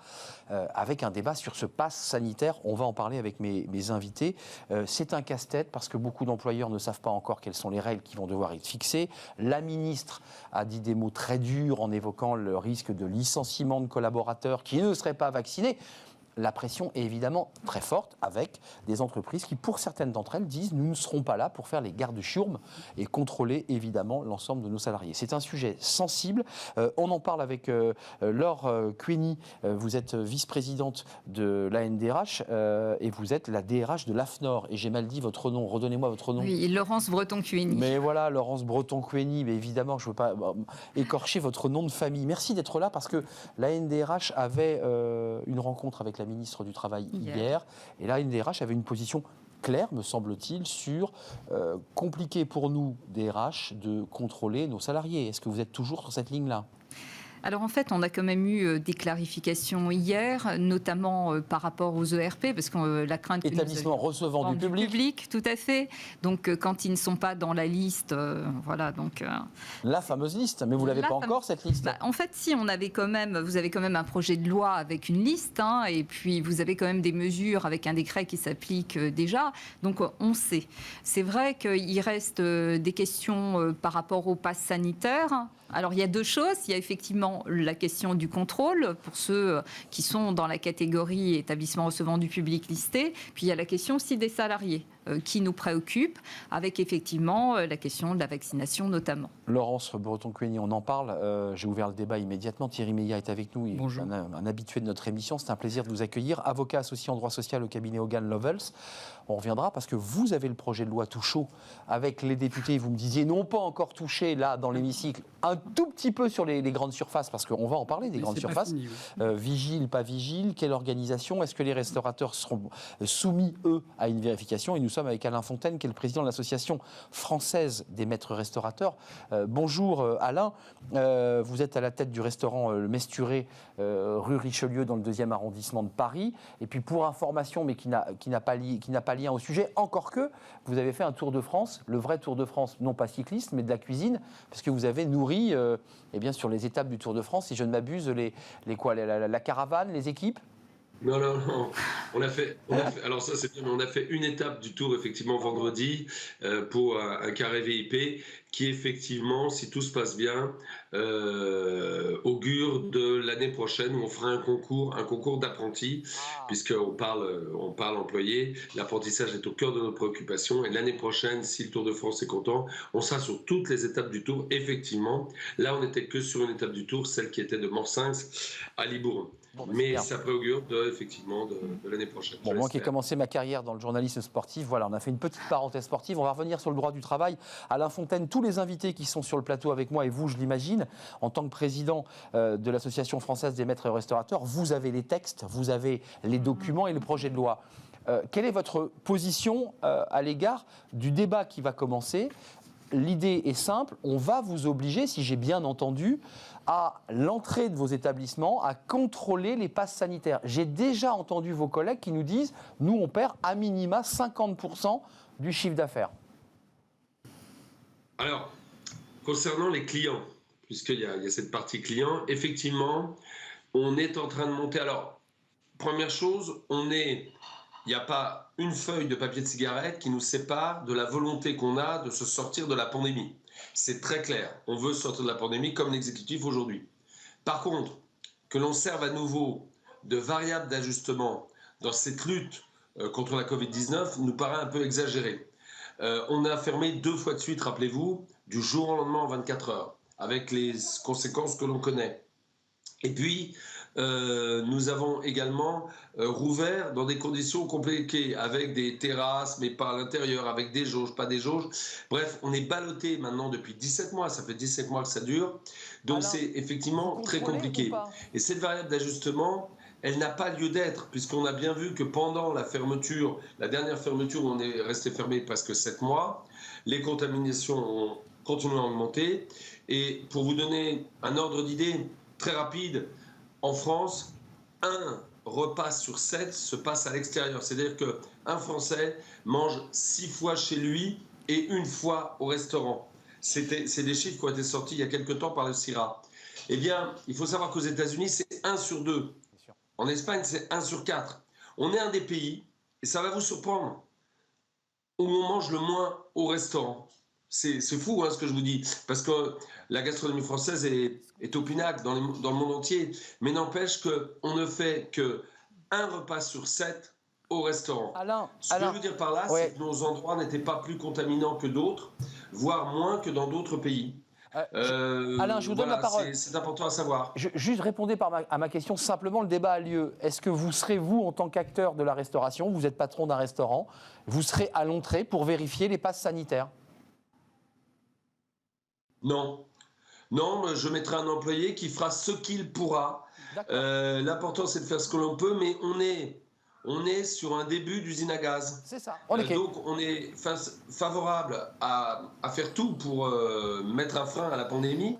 avec un débat sur ce pass sanitaire. On va en parler avec mes invités. C'est un casse-tête parce que beaucoup d'employeurs ne savent pas encore quelles sont les règles qui vont devoir être fixées. La ministre a dit des mots très durs en évoquant le risque de licenciement de collaborateurs qui ne seraient pas vaccinés. La pression est évidemment très forte avec des entreprises qui, pour certaines d'entre elles, disent « nous ne serons pas là pour faire les gardes-chiourmes et contrôler évidemment l'ensemble de nos salariés ». C'est un sujet sensible. On en parle avec Laure Queny. Vous êtes vice-présidente de l'ANDRH et vous êtes la DRH de l'AFNOR. Et j'ai mal dit votre nom. Redonnez-moi votre nom. Oui, Laurence Breton-Queny. Mais voilà, Laurence Breton-Queny. Mais évidemment, je ne veux pas écorcher votre nom de famille. Merci d'être là parce que l'ANDRH avait une rencontre avec la ministre du Travail hier. Et là, l'ANDRH avait une position claire, me semble-t-il, sur compliqué pour nous, DRH, de contrôler nos salariés. Est-ce que vous êtes toujours sur cette ligne-là ? Alors en fait, on a quand même eu des clarifications hier, notamment par rapport aux ERP, parce que la crainte... Établissement recevant du public. Tout à fait. Donc quand ils ne sont pas dans la liste, voilà. Donc, la fameuse liste, mais vous ne l'avez pas encore, cette liste ? En fait, si, vous avez quand même un projet de loi avec une liste, et puis vous avez quand même des mesures avec un décret qui s'applique déjà. Donc on sait. C'est vrai qu'il reste des questions par rapport au pass sanitaire. Alors il y a deux choses. Il y a effectivement la question du contrôle pour ceux qui sont dans la catégorie établissement recevant du public listé. Puis il y a la question aussi des salariés. qui nous préoccupent, avec effectivement la question de la vaccination notamment. Laurence Breton-Cueni, on en parle. J'ai ouvert le débat immédiatement. Thierry Meillat est avec nous. Bonjour. Un habitué de notre émission. C'est un plaisir de vous accueillir. Avocat associé en droit social au cabinet Hogan Lovells. On reviendra parce que vous avez le projet de loi tout chaud avec les députés. Vous me disiez non pas encore touché là dans l'hémicycle, un tout petit peu sur les grandes surfaces parce qu'on va en parler des grandes surfaces. Fini, oui. Vigile, pas vigile, quelle organisation? Est-ce que les restaurateurs seront soumis, eux, à une vérification? Et nous sommes avec Alain Fontaine, qui est le président de l'Association française des maîtres restaurateurs. Bonjour Alain, vous êtes à la tête du restaurant Le Mesturé, rue Richelieu, dans le 2e arrondissement de Paris. Et puis pour information, mais qui n'a pas lien au sujet, encore que vous avez fait un Tour de France, le vrai Tour de France, non pas cycliste, mais de la cuisine, parce que vous avez nourri, eh bien, sur les étapes du Tour de France, si je ne m'abuse, la caravane, les équipes? Non. On a fait, alors ça c'est bien, mais on a fait une étape du tour effectivement vendredi pour un carré VIP qui effectivement, si tout se passe bien, augure de l'année prochaine où on fera un concours d'apprentis, puisqu'on parle employé. L'apprentissage est au cœur de nos préoccupations et l'année prochaine, si le Tour de France est content, on sera sur toutes les étapes du tour. Effectivement, là on n'était que sur une étape du tour, celle qui était de Morsinx à Libourne. Mais ça préaugure effectivement de l'année prochaine. Bon, moi qui ai commencé ma carrière dans le journalisme sportif, voilà, on a fait une petite parenthèse sportive. On va revenir sur le droit du travail. Alain Fontaine, tous les invités qui sont sur le plateau avec moi et vous, je l'imagine, en tant que président de l'Association française des maîtres restaurateurs, vous avez les textes, vous avez les documents et le projet de loi. Quelle est votre position à l'égard du débat qui va commencer? L'idée est simple, on va vous obliger, si j'ai bien entendu, à l'entrée de vos établissements, à contrôler les passes sanitaires. J'ai déjà entendu vos collègues qui nous disent, nous on perd à minima 50% du chiffre d'affaires. Alors, concernant les clients, puisqu'il y a cette partie client, effectivement, on est en train de monter. Alors, première chose, il n'y a pas une feuille de papier de cigarette qui nous sépare de la volonté qu'on a de se sortir de la pandémie. C'est très clair. On veut sortir de la pandémie comme l'exécutif aujourd'hui. Par contre, que l'on serve à nouveau de variable d'ajustement dans cette lutte contre la Covid-19 nous paraît un peu exagéré. On a fermé 2 fois de suite, rappelez-vous, du jour au lendemain en 24 heures, avec les conséquences que l'on connaît. Et puis, nous avons également rouvert dans des conditions compliquées, avec des terrasses, mais pas à l'intérieur, avec des jauges, pas des jauges. Bref, on est ballotté maintenant depuis 17 mois, ça fait 17 mois que ça dure. Donc c'est effectivement très compliqué. Et cette variable d'ajustement, elle n'a pas lieu d'être, puisqu'on a bien vu que pendant la fermeture, la dernière fermeture où on est resté fermé presque 7 mois, les contaminations ont continué à augmenter. Et pour vous donner un ordre d'idée très rapide, en France, 1 repas sur 7 se passe à l'extérieur. C'est-à-dire qu'un Français mange 6 fois chez lui et 1 fois au restaurant. C'est des chiffres qui ont été sortis il y a quelques temps par le CIRA. Eh bien, il faut savoir qu'aux États-Unis, c'est 1 sur 2. En Espagne, c'est 1 sur 4. On est un des pays, et ça va vous surprendre, où on mange le moins au restaurant. C'est fou ce que je vous dis, parce que la gastronomie française est au pinacle dans le monde entier, mais n'empêche qu'on ne fait que 1 repas sur 7 au restaurant. Ce que je veux dire par là, c'est que nos endroits n'étaient pas plus contaminants que d'autres, voire moins que dans d'autres pays. Alain, je vous donne la parole. C'est important à savoir. Juste répondez à ma question, simplement le débat a lieu. Est-ce que vous serez, vous, en tant qu'acteur de la restauration, vous êtes patron d'un restaurant, vous serez à l'entrée pour vérifier les passes sanitaires? Non, je mettrai un employé qui fera ce qu'il pourra. L'important, c'est de faire ce que l'on peut, mais on est sur un début d'usine à gaz. C'est ça. Donc, on est favorable à faire tout pour mettre un frein à la pandémie,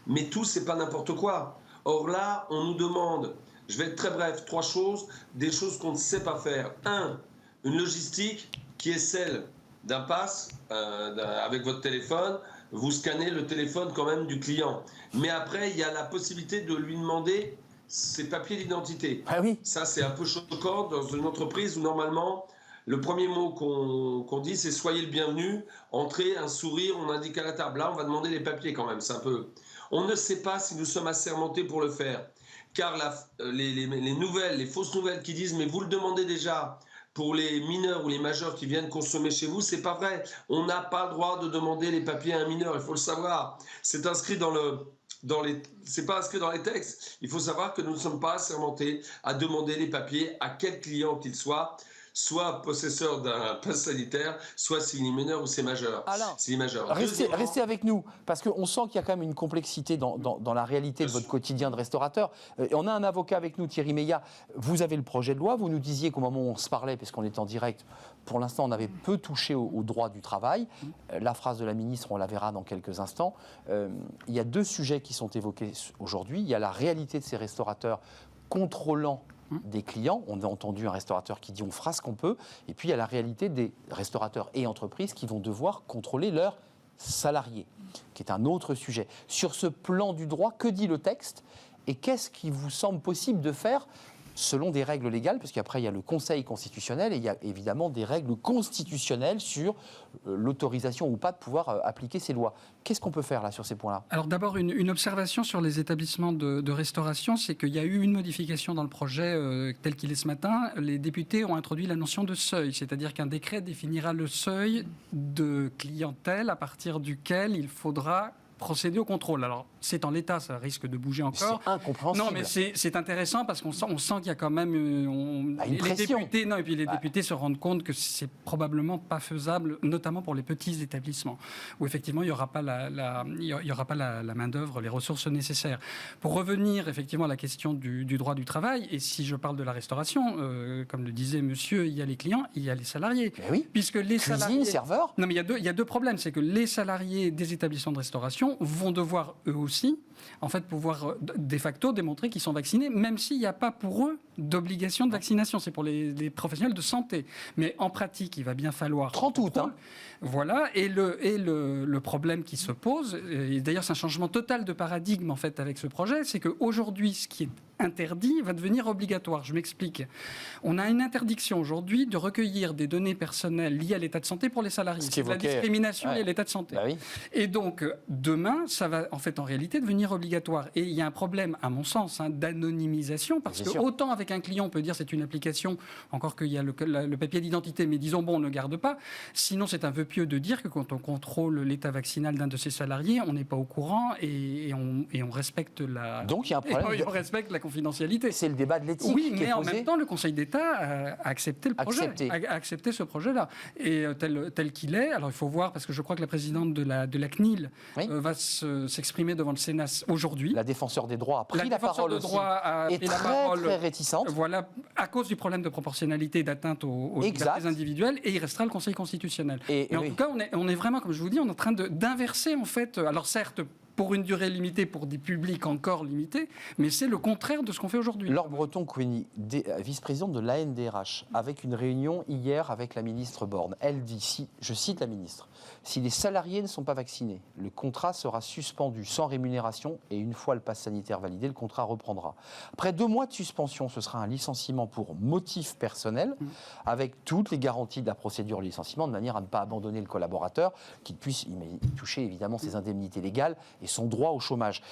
mais tout, c'est pas n'importe quoi. Or là, on nous demande, je vais être très bref, 3 choses, des choses qu'on ne sait pas faire. 1, une logistique qui est celle d'un pass avec votre téléphone. Vous scannez le téléphone quand même du client. Mais après, il y a la possibilité de lui demander ses papiers d'identité. Ah oui. Ça, c'est un peu choquant dans une entreprise où normalement, le premier mot qu'on dit, c'est « soyez le bienvenu », entrez, un sourire, on indique à la table. Là, on va demander les papiers quand même, c'est un peu... On ne sait pas si nous sommes assermentés pour le faire. Car les nouvelles, les fausses nouvelles qui disent « mais vous le demandez déjà », pour les mineurs ou les majeurs qui viennent consommer chez vous, c'est pas vrai. On n'a pas le droit de demander les papiers à un mineur, il faut le savoir. C'est inscrit c'est pas inscrit dans les textes. Il faut savoir que nous ne sommes pas assermentés à demander les papiers à quel client qu'il soit possesseur d'un pass sanitaire, soit s'il est mineur ou c'est majeur. Alain, s'il est majeur. Restez avec nous, parce qu'on sent qu'il y a quand même une complexité dans la réalité de votre quotidien de restaurateur. On a un avocat avec nous, Thierry Meillat. Vous avez le projet de loi, vous nous disiez qu'au moment où on se parlait, parce qu'on est en direct, pour l'instant on avait peu touché au droit du travail. La phrase de la ministre, on la verra dans quelques instants. Il y a 2 sujets qui sont évoqués aujourd'hui. Il y a la réalité de ces restaurateurs contrôlant des clients. On a entendu un restaurateur qui dit on fera ce qu'on peut. Et puis il y a la réalité des restaurateurs et entreprises qui vont devoir contrôler leurs salariés, qui est un autre sujet. Sur ce plan du droit, que dit le texte et qu'est-ce qui vous semble possible de faire selon des règles légales, parce qu'après il y a le Conseil constitutionnel et il y a évidemment des règles constitutionnelles sur l'autorisation ou pas de pouvoir appliquer ces lois. Qu'est-ce qu'on peut faire là sur ces points-là ? Alors d'abord, une observation sur les établissements de restauration, c'est qu'il y a eu une modification dans le projet tel qu'il est ce matin. Les députés ont introduit la notion de seuil, c'est-à-dire qu'un décret définira le seuil de clientèle à partir duquel il faudra procéder au contrôle. Alors, c'est en l'état, ça risque de bouger encore. C'est incompréhensible. Non, mais c'est intéressant parce qu'on sent qu'il y a quand même... une pression. Les députés se rendent compte que c'est probablement pas faisable, notamment pour les petits établissements, où effectivement, il n'y aura pas la main-d'œuvre, les ressources nécessaires. Pour revenir effectivement à la question du droit du travail, et si je parle de la restauration, comme le disait monsieur, il y a les clients, il y a les salariés. Mais oui. Puisque les Cuisine, salariés... serveur. Non, mais il y a deux problèmes. C'est que les salariés des établissements de restauration vont devoir, eux aussi, en fait, pouvoir de facto démontrer qu'ils sont vaccinés, même s'il n'y a pas pour eux d'obligation de vaccination. C'est pour les professionnels de santé. Mais en pratique, il va bien falloir... 30 août, hein. Voilà. Et le problème qui se pose, et d'ailleurs c'est un changement total de paradigme en fait avec ce projet, c'est qu'aujourd'hui, ce qui est interdit va devenir obligatoire. Je m'explique. On a une interdiction aujourd'hui de recueillir des données personnelles liées à l'état de santé pour les salariés. C'est la discrimination liée à l'état de santé. Bah oui. Et donc, demain, ça va en fait en réalité devenir obligatoire. Et il y a un problème, à mon sens, d'anonymisation, parce que autant avec un client, on peut dire c'est une application, encore qu'il y a le papier d'identité, mais disons, bon, on ne le garde pas. Sinon, c'est un vœu pieux de dire que quand on contrôle l'état vaccinal d'un de ses salariés, on n'est pas au courant et on respecte la... Donc, il y a un problème. On respecte la confidentialité. C'est le débat de l'éthique. Oui, qui mais est en posé. même temps, le Conseil d'État a accepté le projet, a accepté ce projet-là. Et tel qu'il est, alors il faut voir, parce que je crois que la présidente de la CNIL va s'exprimer devant le Sénat aujourd'hui. La défenseur des droits a pris la parole aussi. Et très réticente. Voilà, à cause du problème de proportionnalité et d'atteinte aux libertés individuelles, et il restera le Conseil constitutionnel. Et en tout cas, on est vraiment, comme je vous dis, on est en train d'inverser, en fait, alors certes, pour une durée limitée, pour des publics encore limités, mais c'est le contraire de ce qu'on fait aujourd'hui. Laure Breton-Cougny, vice-présidente de l'ANDRH, avec une réunion hier avec la ministre Borne, elle dit, je cite la ministre, si les salariés ne sont pas vaccinés, le contrat sera suspendu sans rémunération et une fois le pass sanitaire validé, le contrat reprendra. Après 2 mois de suspension, ce sera un licenciement pour motif personnel, avec toutes les garanties de la procédure de licenciement, de manière à ne pas abandonner le collaborateur, qu'il puisse y toucher évidemment ses indemnités légales et son droit au chômage,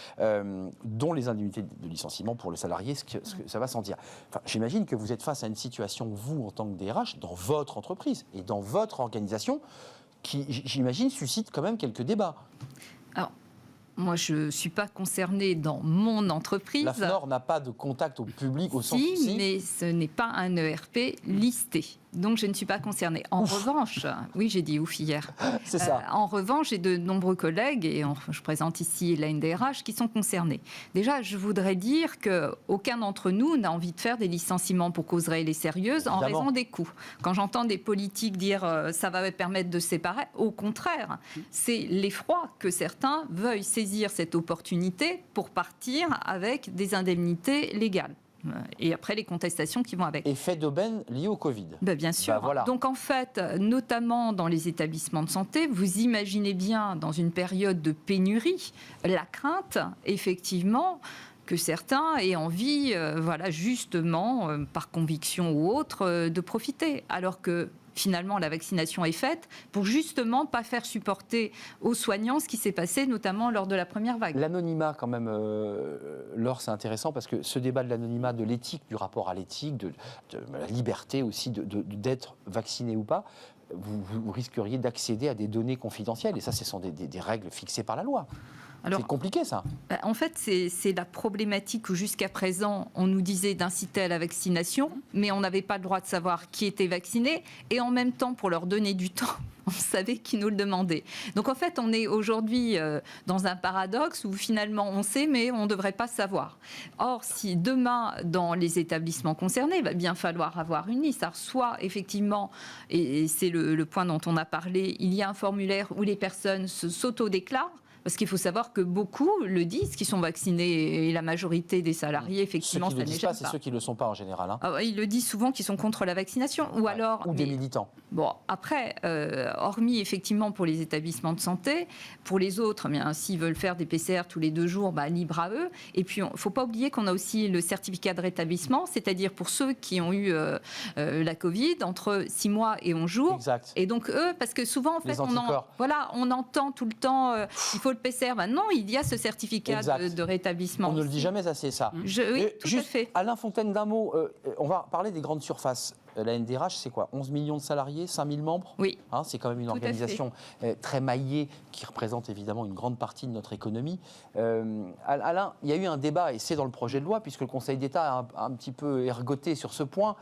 dont les indemnités de licenciement pour le salarié, ce que ça va sans dire. Enfin, j'imagine que vous êtes face à une situation, vous, en tant que DRH, dans votre entreprise et dans votre organisation, qui, j'imagine, suscite quand même quelques débats. Alors, moi, je ne suis pas concernée dans mon entreprise. L'AFNOR n'a pas de contact au public, au sens où mais ce n'est pas un ERP listé. Donc, je ne suis pas concernée. En revanche, oui, j'ai dit ouf hier. C'est ça. En revanche, j'ai de nombreux collègues, et je présente ici l'ANDRH, qui sont concernés. Déjà, je voudrais dire qu'aucun d'entre nous n'a envie de faire des licenciements pour cause réelle et sérieuse en raison des coûts. Quand j'entends des politiques dire ça va permettre de séparer, au contraire, c'est l'effroi que certains veuillent saisir cette opportunité pour partir avec des indemnités légales. Et après, les contestations qui vont avec. Effet d'aubaine lié au Covid. Bien sûr. Voilà. Donc en fait, notamment dans les établissements de santé, vous imaginez bien, dans une période de pénurie, la crainte, effectivement, que certains aient envie, justement, par conviction ou autre, de profiter. Alors que finalement la vaccination est faite, pour justement pas faire supporter aux soignants ce qui s'est passé, notamment lors de la première vague. L'anonymat, quand même, Laure, c'est intéressant parce que ce débat de l'anonymat, de l'éthique, du rapport à l'éthique, de la liberté aussi d'être vacciné ou pas, vous risqueriez d'accéder à des données confidentielles. Et ça, ce sont des règles fixées par la loi. C'est compliqué, ça. En fait, c'est la problématique où jusqu'à présent, on nous disait d'inciter à la vaccination, mais on n'avait pas le droit de savoir qui était vacciné. Et en même temps, pour leur donner du temps, on savait qui nous le demandait. Donc en fait, on est aujourd'hui dans un paradoxe où finalement on sait, mais on ne devrait pas savoir. Or, si demain, dans les établissements concernés, il va bien falloir avoir une liste. Alors soit effectivement, et c'est le point dont on a parlé, il y a un formulaire où les personnes s'auto-déclarent. Parce qu'il faut savoir que beaucoup le disent, qui sont vaccinés, et la majorité des salariés, effectivement, ça n'est jamais pas. C'est ceux qui ne le sont pas en général. Hein. Ah, ils le disent souvent qu'ils sont contre la vaccination. Ou des militants. Bon, après, hormis effectivement pour les établissements de santé, pour les autres, s'ils veulent faire des PCR tous les 2 jours, libre à eux. Et puis, il ne faut pas oublier qu'on a aussi le certificat de rétablissement, c'est-à-dire pour ceux qui ont eu la Covid entre 6 mois et 11 jours. Exact. Et donc, eux, parce que souvent, en fait, on entend tout le temps, il faut le PCR. Non, il y a ce certificat de rétablissement. On ne le dit jamais assez, ça. Oui, tout à fait. Alain Fontaine, d'un mot, on va parler des grandes surfaces. La NDRH, c'est quoi? 11 millions de salariés, 5000 membres? Oui. C'est quand même une organisation très maillée qui représente évidemment une grande partie de notre économie. Alain, il y a eu un débat, et c'est dans le projet de loi, puisque le Conseil d'État a un petit peu ergoté sur ce point.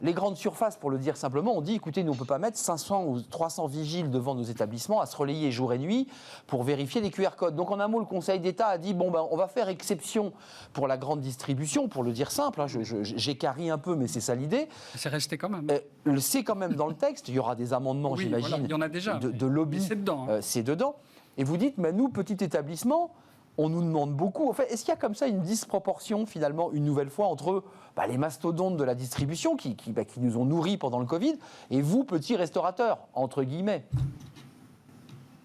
Les grandes surfaces, pour le dire simplement, on dit, écoutez, nous, on ne peut pas mettre 500 ou 300 vigiles devant nos établissements à se relayer jour et nuit pour vérifier les QR codes. Donc, en un mot, le Conseil d'État a dit, on va faire exception pour la grande distribution, pour le dire simple. J'écarrie un peu, mais c'est ça l'idée. C'est resté quand même. C'est quand même dans le texte. Il y aura des amendements, j'imagine. Voilà, il y en a déjà. De lobby. C'est dedans. C'est dedans. Et vous dites, nous, petit établissement, on nous demande beaucoup. En fait, est-ce qu'il y a comme ça une disproportion, finalement, une nouvelle fois, entre les mastodontes de la distribution qui nous ont nourris pendant le Covid et vous, petits restaurateurs, entre guillemets?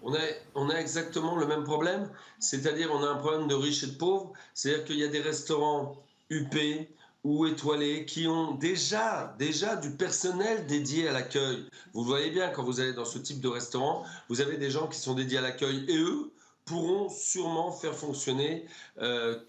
On a exactement le même problème. C'est-à-dire, on a un problème de riches et de pauvres. C'est-à-dire qu'il y a des restaurants huppés ou étoilés qui ont déjà du personnel dédié à l'accueil. Vous voyez bien, quand vous allez dans ce type de restaurant, vous avez des gens qui sont dédiés à l'accueil et eux pourront sûrement faire fonctionner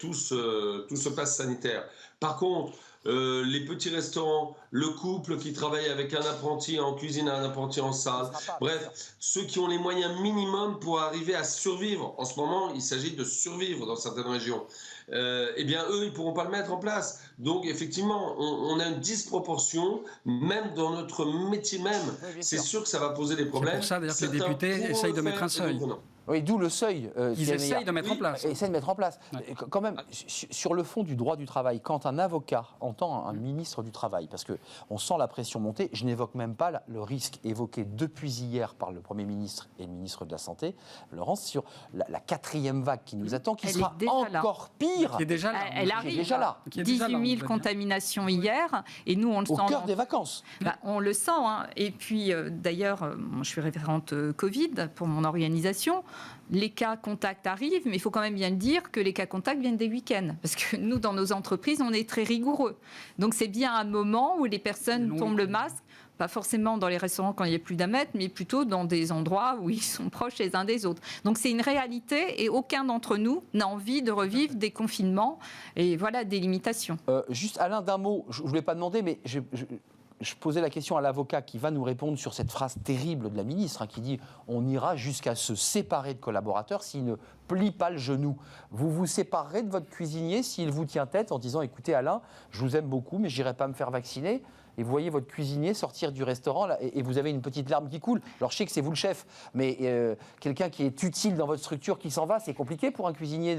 tout ce pass sanitaire. Par contre, les petits restaurants, le couple qui travaille avec un apprenti en cuisine et un apprenti en salle, bref, ceux qui ont les moyens minimums pour arriver à survivre. En ce moment, il s'agit de survivre dans certaines régions. Eux, ils ne pourront pas le mettre en place. Donc, effectivement, on a une disproportion, même dans notre métier même. C'est sûr que ça va poser des problèmes. C'est pour ça, d'ailleurs, que les députés essayent de mettre un seuil. Oui, d'où le seuil. Ils essayent de mettre en place. Essayent de mettre en place. Ouais. Quand même, sur le fond du droit du travail, quand un avocat entend un ministre du Travail, parce qu'on sent la pression monter, je n'évoque même pas le risque évoqué depuis hier par le Premier ministre et le ministre de la Santé, Laurence, sur la 4e vague qui nous attend, qui sera encore pire. Qui est déjà là. Elle arrive. Déjà là. 18 000 contaminations hier, et nous, on le sent. Au cœur des vacances. On le sent. Et puis, d'ailleurs, je suis référente Covid pour mon organisation. Les cas contacts arrivent, mais il faut quand même bien le dire que les cas contacts viennent des week-ends. Parce que nous, dans nos entreprises, on est très rigoureux. Donc, c'est bien un moment où les personnes tombent le masque, pas forcément dans les restaurants quand il y a plus d'1 mètre, mais plutôt dans des endroits où ils sont proches les uns des autres. Donc, c'est une réalité et aucun d'entre nous n'a envie de revivre des confinements et voilà, des limitations. Juste, Alain, d'un mot, je ne voulais pas demander, mais je posais la question à l'avocat qui va nous répondre sur cette phrase terrible de la ministre qui dit « on ira jusqu'à se séparer de collaborateurs s'il ne plie pas le genou ». Vous vous séparerez de votre cuisinier s'il vous tient tête en disant « écoutez Alain, je vous aime beaucoup mais je n'irai pas me faire vacciner ». Et vous voyez votre cuisinier sortir du restaurant là, et vous avez une petite larme qui coule. Alors je sais que c'est vous le chef, mais quelqu'un qui est utile dans votre structure qui s'en va, c'est compliqué pour un cuisinier,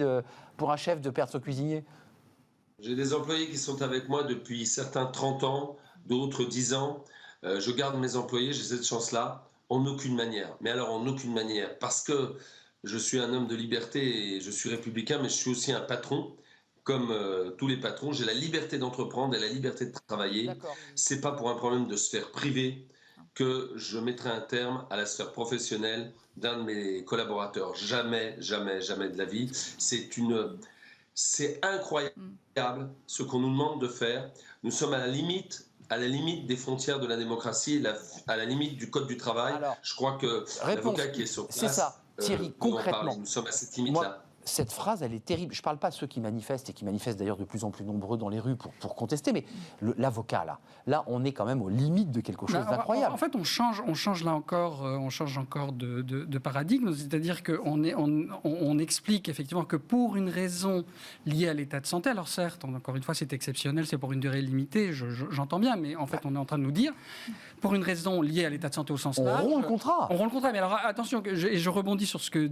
pour un chef de perdre son cuisinier. J'ai des employés qui sont avec moi depuis certains 30 ans, d'autres 10 ans. Je garde mes employés, j'ai cette chance-là, en aucune manière. Mais alors en aucune manière, parce que je suis un homme de liberté et je suis républicain, mais je suis aussi un patron. Comme tous les patrons, j'ai la liberté d'entreprendre et la liberté de travailler. C'est pas pour un problème de sphère privée que je mettrai un terme à la sphère professionnelle d'un de mes collaborateurs. Jamais, jamais, jamais de la vie. C'est incroyable ce qu'on nous demande de faire. Nous sommes à la limite à la limite des frontières de la démocratie, à la limite du code du travail. Alors, je crois que l'avocat qui est sur place, c'est ça, Thierry, peut en concrètement. parler. Nous sommes à cette limite-là. Cette phrase, elle est terrible. Je ne parle pas de ceux qui manifestent, et qui manifestent d'ailleurs de plus en plus nombreux dans les rues pour contester, mais l'avocat, là, on est quand même aux limites de quelque chose d'incroyable. En fait, on change là encore, de paradigme, c'est-à-dire qu'on explique effectivement que pour une raison liée à l'état de santé, alors certes, encore une fois, c'est exceptionnel, c'est pour une durée limitée, j'entends bien, mais en fait, on est en train de nous dire, pour une raison liée à l'état de santé au sens large... On rompt le contrat. On rompt le contrat, mais alors attention, je rebondis sur ce que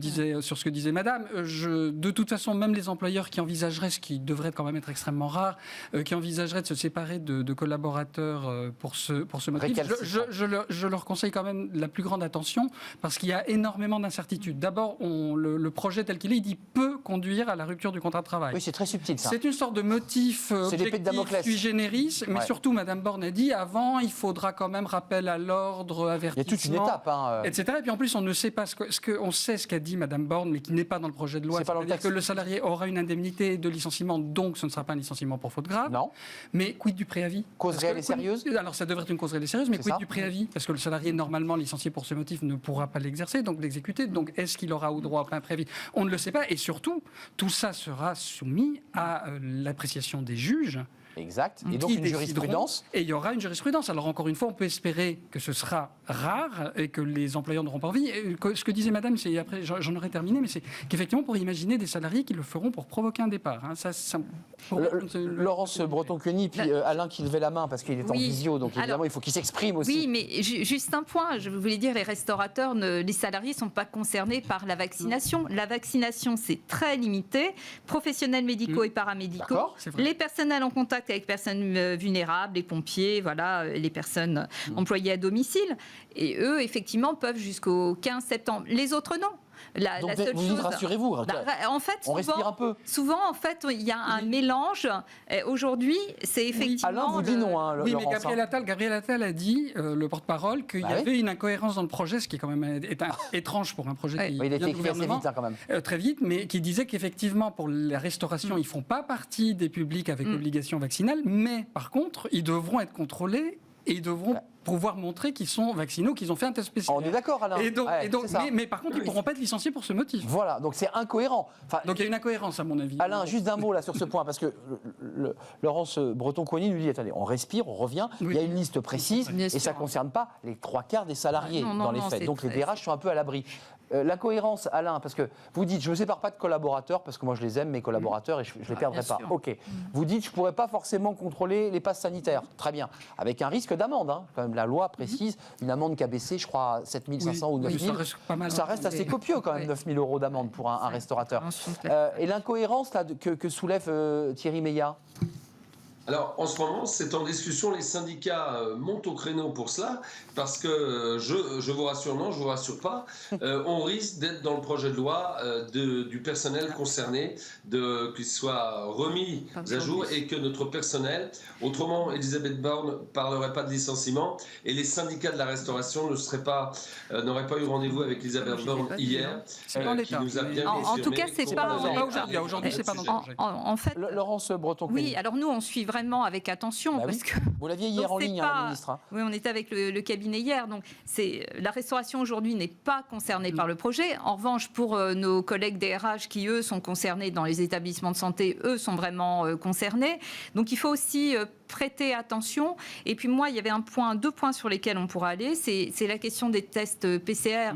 disait Madame, de toute façon, même les employeurs qui envisageraient, ce qui devrait quand même être extrêmement rare, qui envisageraient de se séparer de collaborateurs pour ce motif, je leur conseille quand même la plus grande attention, parce qu'il y a énormément d'incertitudes. D'abord, le projet tel qu'il est, il dit peut conduire à la rupture du contrat de travail. Oui, c'est très subtil, ça. C'est une sorte de motif objectif sui generis, mais surtout, Madame Borne a dit, avant, il faudra quand même rappel à l'ordre, avertissement... Il y a toute une étape, etc. Et puis en plus, on ne sait pas on sait ce qu'a dit Madame Borne, mais qui n'est pas dans le projet de loi. C'est-à-dire que le salarié aura une indemnité de licenciement, donc ce ne sera pas un licenciement pour faute grave. Non. Mais quid du préavis? Cause réelle et sérieuse? Alors ça devrait être une cause réelle et sérieuse, mais quid du préavis? Parce que le salarié normalement licencié pour ce motif ne pourra pas l'exercer, donc l'exécuter. Donc est-ce qu'il aura au droit à un préavis? On ne le sait pas. Et surtout, tout ça sera soumis à l'appréciation des juges. Exact. Et donc une jurisprudence. Et il y aura une jurisprudence. Alors encore une fois, on peut espérer que ce sera rare et que les employeurs n'auront pas envie. Et ce que disait Madame, c'est après j'en aurais terminé, mais c'est qu'effectivement, pour imaginer des salariés qui le feront pour provoquer un départ. Laurence Breton-Cueny, puis Alain qui levait la main parce qu'il est en visio, donc évidemment il faut qu'il s'exprime aussi. Oui, mais juste un point. Je voulais dire, les restaurateurs, les salariés ne sont pas concernés par la vaccination. La vaccination, c'est très limité. Professionnels médicaux et paramédicaux, les personnels en contact avec personnes vulnérables, les pompiers, voilà, les personnes employées à domicile. Et eux, effectivement, peuvent jusqu'au 15 septembre. Les autres, non. Donc vous dites, rassurez-vous. En fait, on respire un peu. Souvent, en fait, il y a un mélange. Aujourd'hui, c'est effectivement... Alain vous dit non, oui, mais Gabriel Attal a dit, le porte-parole, qu'il y avait une incohérence dans le projet, ce qui est quand même étrange pour un projet qui il a été écrit assez vite, quand même. Très vite, mais qui disait qu'effectivement, pour la restauration, ils ne font pas partie des publics avec obligation vaccinale, mais par contre, ils devront être contrôlés et ils devront pouvoir montrer qu'ils sont vaccinés ou qu'ils ont fait un test spécial. On est d'accord, Alain. Mais par contre, ils ne pourront pas être licenciés pour ce motif. Voilà, donc c'est incohérent. Donc il y a une incohérence, à mon avis. Alain, juste un mot là sur ce point, parce que Laurence Breton-Cueny nous dit, attendez, on respire, on revient, il y a une liste précise, et ça ne concerne pas les 3/4 des salariés dans les faits. Donc les DRH sont un peu à l'abri. La cohérence, Alain, parce que vous dites, je ne me sépare pas de collaborateurs, parce que moi je les aime, mes collaborateurs, et je ne les perdrai pas. Ok. Vous dites, je ne pourrais pas forcément contrôler les passes sanitaires. Très bien. Avec un risque d'amende. Quand même, la loi précise une amende qui a baissé, je crois, à 7 500 ou 9 000. Ça reste assez copieux quand même, 9 000 € d'amende pour un restaurateur. Et l'incohérence là, que soulève Thierry Meillat? Alors, en ce moment, c'est en discussion. Les syndicats montent au créneau pour cela, parce que je vous rassure, non, je vous rassure pas. On risque d'être dans le projet de loi du personnel concerné, qu'il soit remis à jour et que notre personnel, autrement, Elisabeth Borne ne parlerait pas de licenciement et les syndicats de la restauration n'auraient pas eu rendez-vous avec Elisabeth Borne hier, qui nous a bien en tout cas, c'est pas aujourd'hui, c'est pas dans le projet. En fait, Laurence Breton-Cueny. Oui, alors nous, on suit vraiment avec attention. Parce que vous l'aviez hier en ligne, la ministre. Oui, on était avec le cabinet hier. Donc, la restauration aujourd'hui n'est pas concernée par le projet. En revanche, pour nos collègues DRH qui, eux, sont concernés dans les établissements de santé, eux sont vraiment concernés. Donc, il faut aussi prêter attention. Et puis moi, il y avait deux points sur lesquels on pourra aller. C'est la question des tests PCR.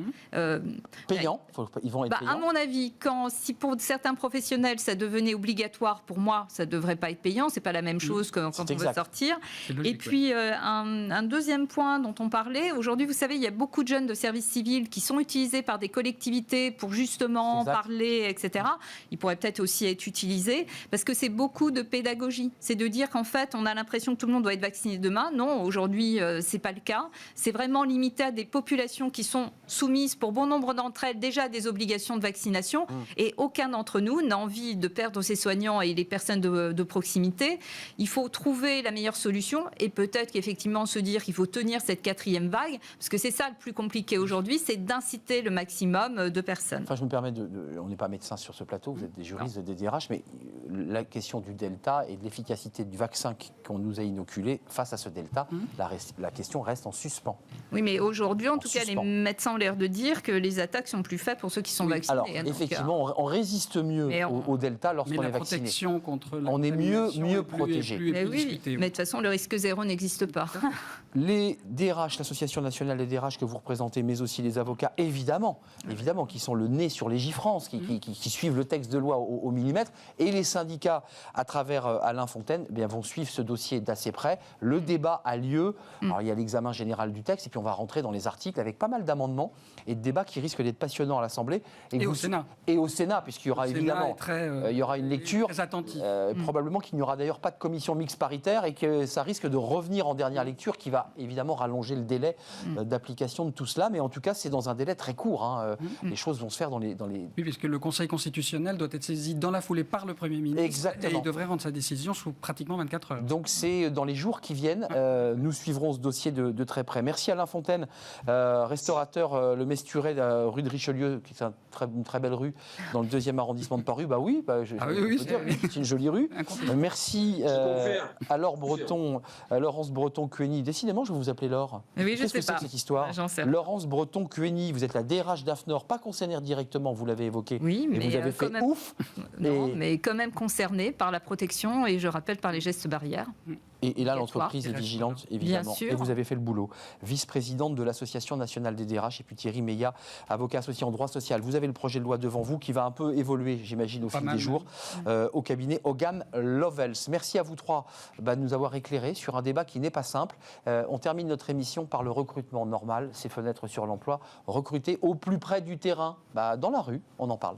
Payants. Ils vont être payants. À mon avis, si pour certains professionnels, ça devenait obligatoire, pour moi, ça ne devrait pas être payant. Ce n'est pas la même chose que quand on veut sortir. Logique, et puis, un deuxième point dont on parlait, aujourd'hui, vous savez, il y a beaucoup de jeunes de service civil qui sont utilisés par des collectivités pour justement parler, etc. Ils pourraient peut-être aussi être utilisés parce que c'est beaucoup de pédagogie. C'est de dire qu'en fait, on a l'impression que tout le monde doit être vacciné demain. Non, aujourd'hui, ce n'est pas le cas. C'est vraiment limité à des populations qui sont soumises, pour bon nombre d'entre elles, déjà à des obligations de vaccination. Et aucun d'entre nous n'a envie de perdre ses soignants et les personnes de proximité. Il faut trouver la meilleure solution et peut-être qu'effectivement se dire qu'il faut tenir cette 4e vague, parce que c'est ça le plus compliqué aujourd'hui, c'est d'inciter le maximum de personnes. Enfin, je me permets on n'est pas médecin sur ce plateau, vous êtes des juristes, des DRH, mais la question du Delta et de l'efficacité du vaccin qu'on nous a inoculés face à ce Delta. La question reste en suspens. Oui, mais aujourd'hui, en tout cas, les suspens. médecins ont l'air de dire que les attaques sont plus faibles pour ceux qui sont vaccinés. Alors, Donc, effectivement, on résiste mieux au Delta Mais lorsqu'on la est vacciné. protection contre la On est mieux contamination est protégé. plus mais oui, discutée, mais de toute façon, le risque zéro n'existe pas. Les DRH, l'Association nationale des DRH que vous représentez, mais aussi les avocats, évidemment, qui sont le nez sur les J-France, qui suivent le texte de loi au millimètre, et les syndicats, à travers Alain Fontaine, vont suivre ce dossier d'assez près. Le débat a lieu. Alors, il y a l'examen général du texte, et puis on va rentrer dans les articles avec pas mal d'amendements et de débats qui risquent d'être passionnants à l'Assemblée. Et au Sénat. Et au Sénat, puisqu'il y aura évidemment il y aura une lecture. Très attentif. Probablement qu'il n'y aura d'ailleurs pas de commission mixte paritaire et que ça risque de revenir en dernière lecture, qui va évidemment rallonger le délai d'application de tout cela. Mais en tout cas, c'est dans un délai très court. Les choses vont se faire dans les... Oui, puisque le Conseil constitutionnel doit être saisi dans la foulée par le Premier ministre. Exactement. Et il devrait rendre sa décision sous pratiquement 24 heures. Donc c'est dans les jours qui viennent. Nous suivrons ce dossier de très près. Merci Alain Fontaine, restaurateur Le Mesturet, rue de Richelieu, qui est une très belle rue, dans le 2e arrondissement de Paris. Oui, c'est une jolie rue. Merci à Laurence Breton-Cueny. Décidément, je vais vous appeler Laure. Oui, Qu'est-ce que c'est que cette histoire? J'en sais rien. Laurence Breton-Cueny, vous êtes la DRH d'AFNOR, pas concernée directement, vous l'avez évoqué. Oui, mais vous avez fait quand même, ouf. mais quand même concernée par la protection et je rappelle par les gestes barrières. Et là, l'entreprise est vigilante, évidemment. Bien sûr. Et vous avez fait le boulot. Vice-présidente de l'Association nationale des DRH, et puis Thierry Meillat, avocat associé en droit social. Vous avez le projet de loi devant vous qui va un peu évoluer, j'imagine, au fil des jours, au cabinet Hogan Lovells. Merci à vous trois de nous avoir éclairés sur un débat qui n'est pas simple. On termine notre émission par le recrutement normal, ces fenêtres sur l'emploi. Recruter au plus près du terrain, dans la rue, on en parle.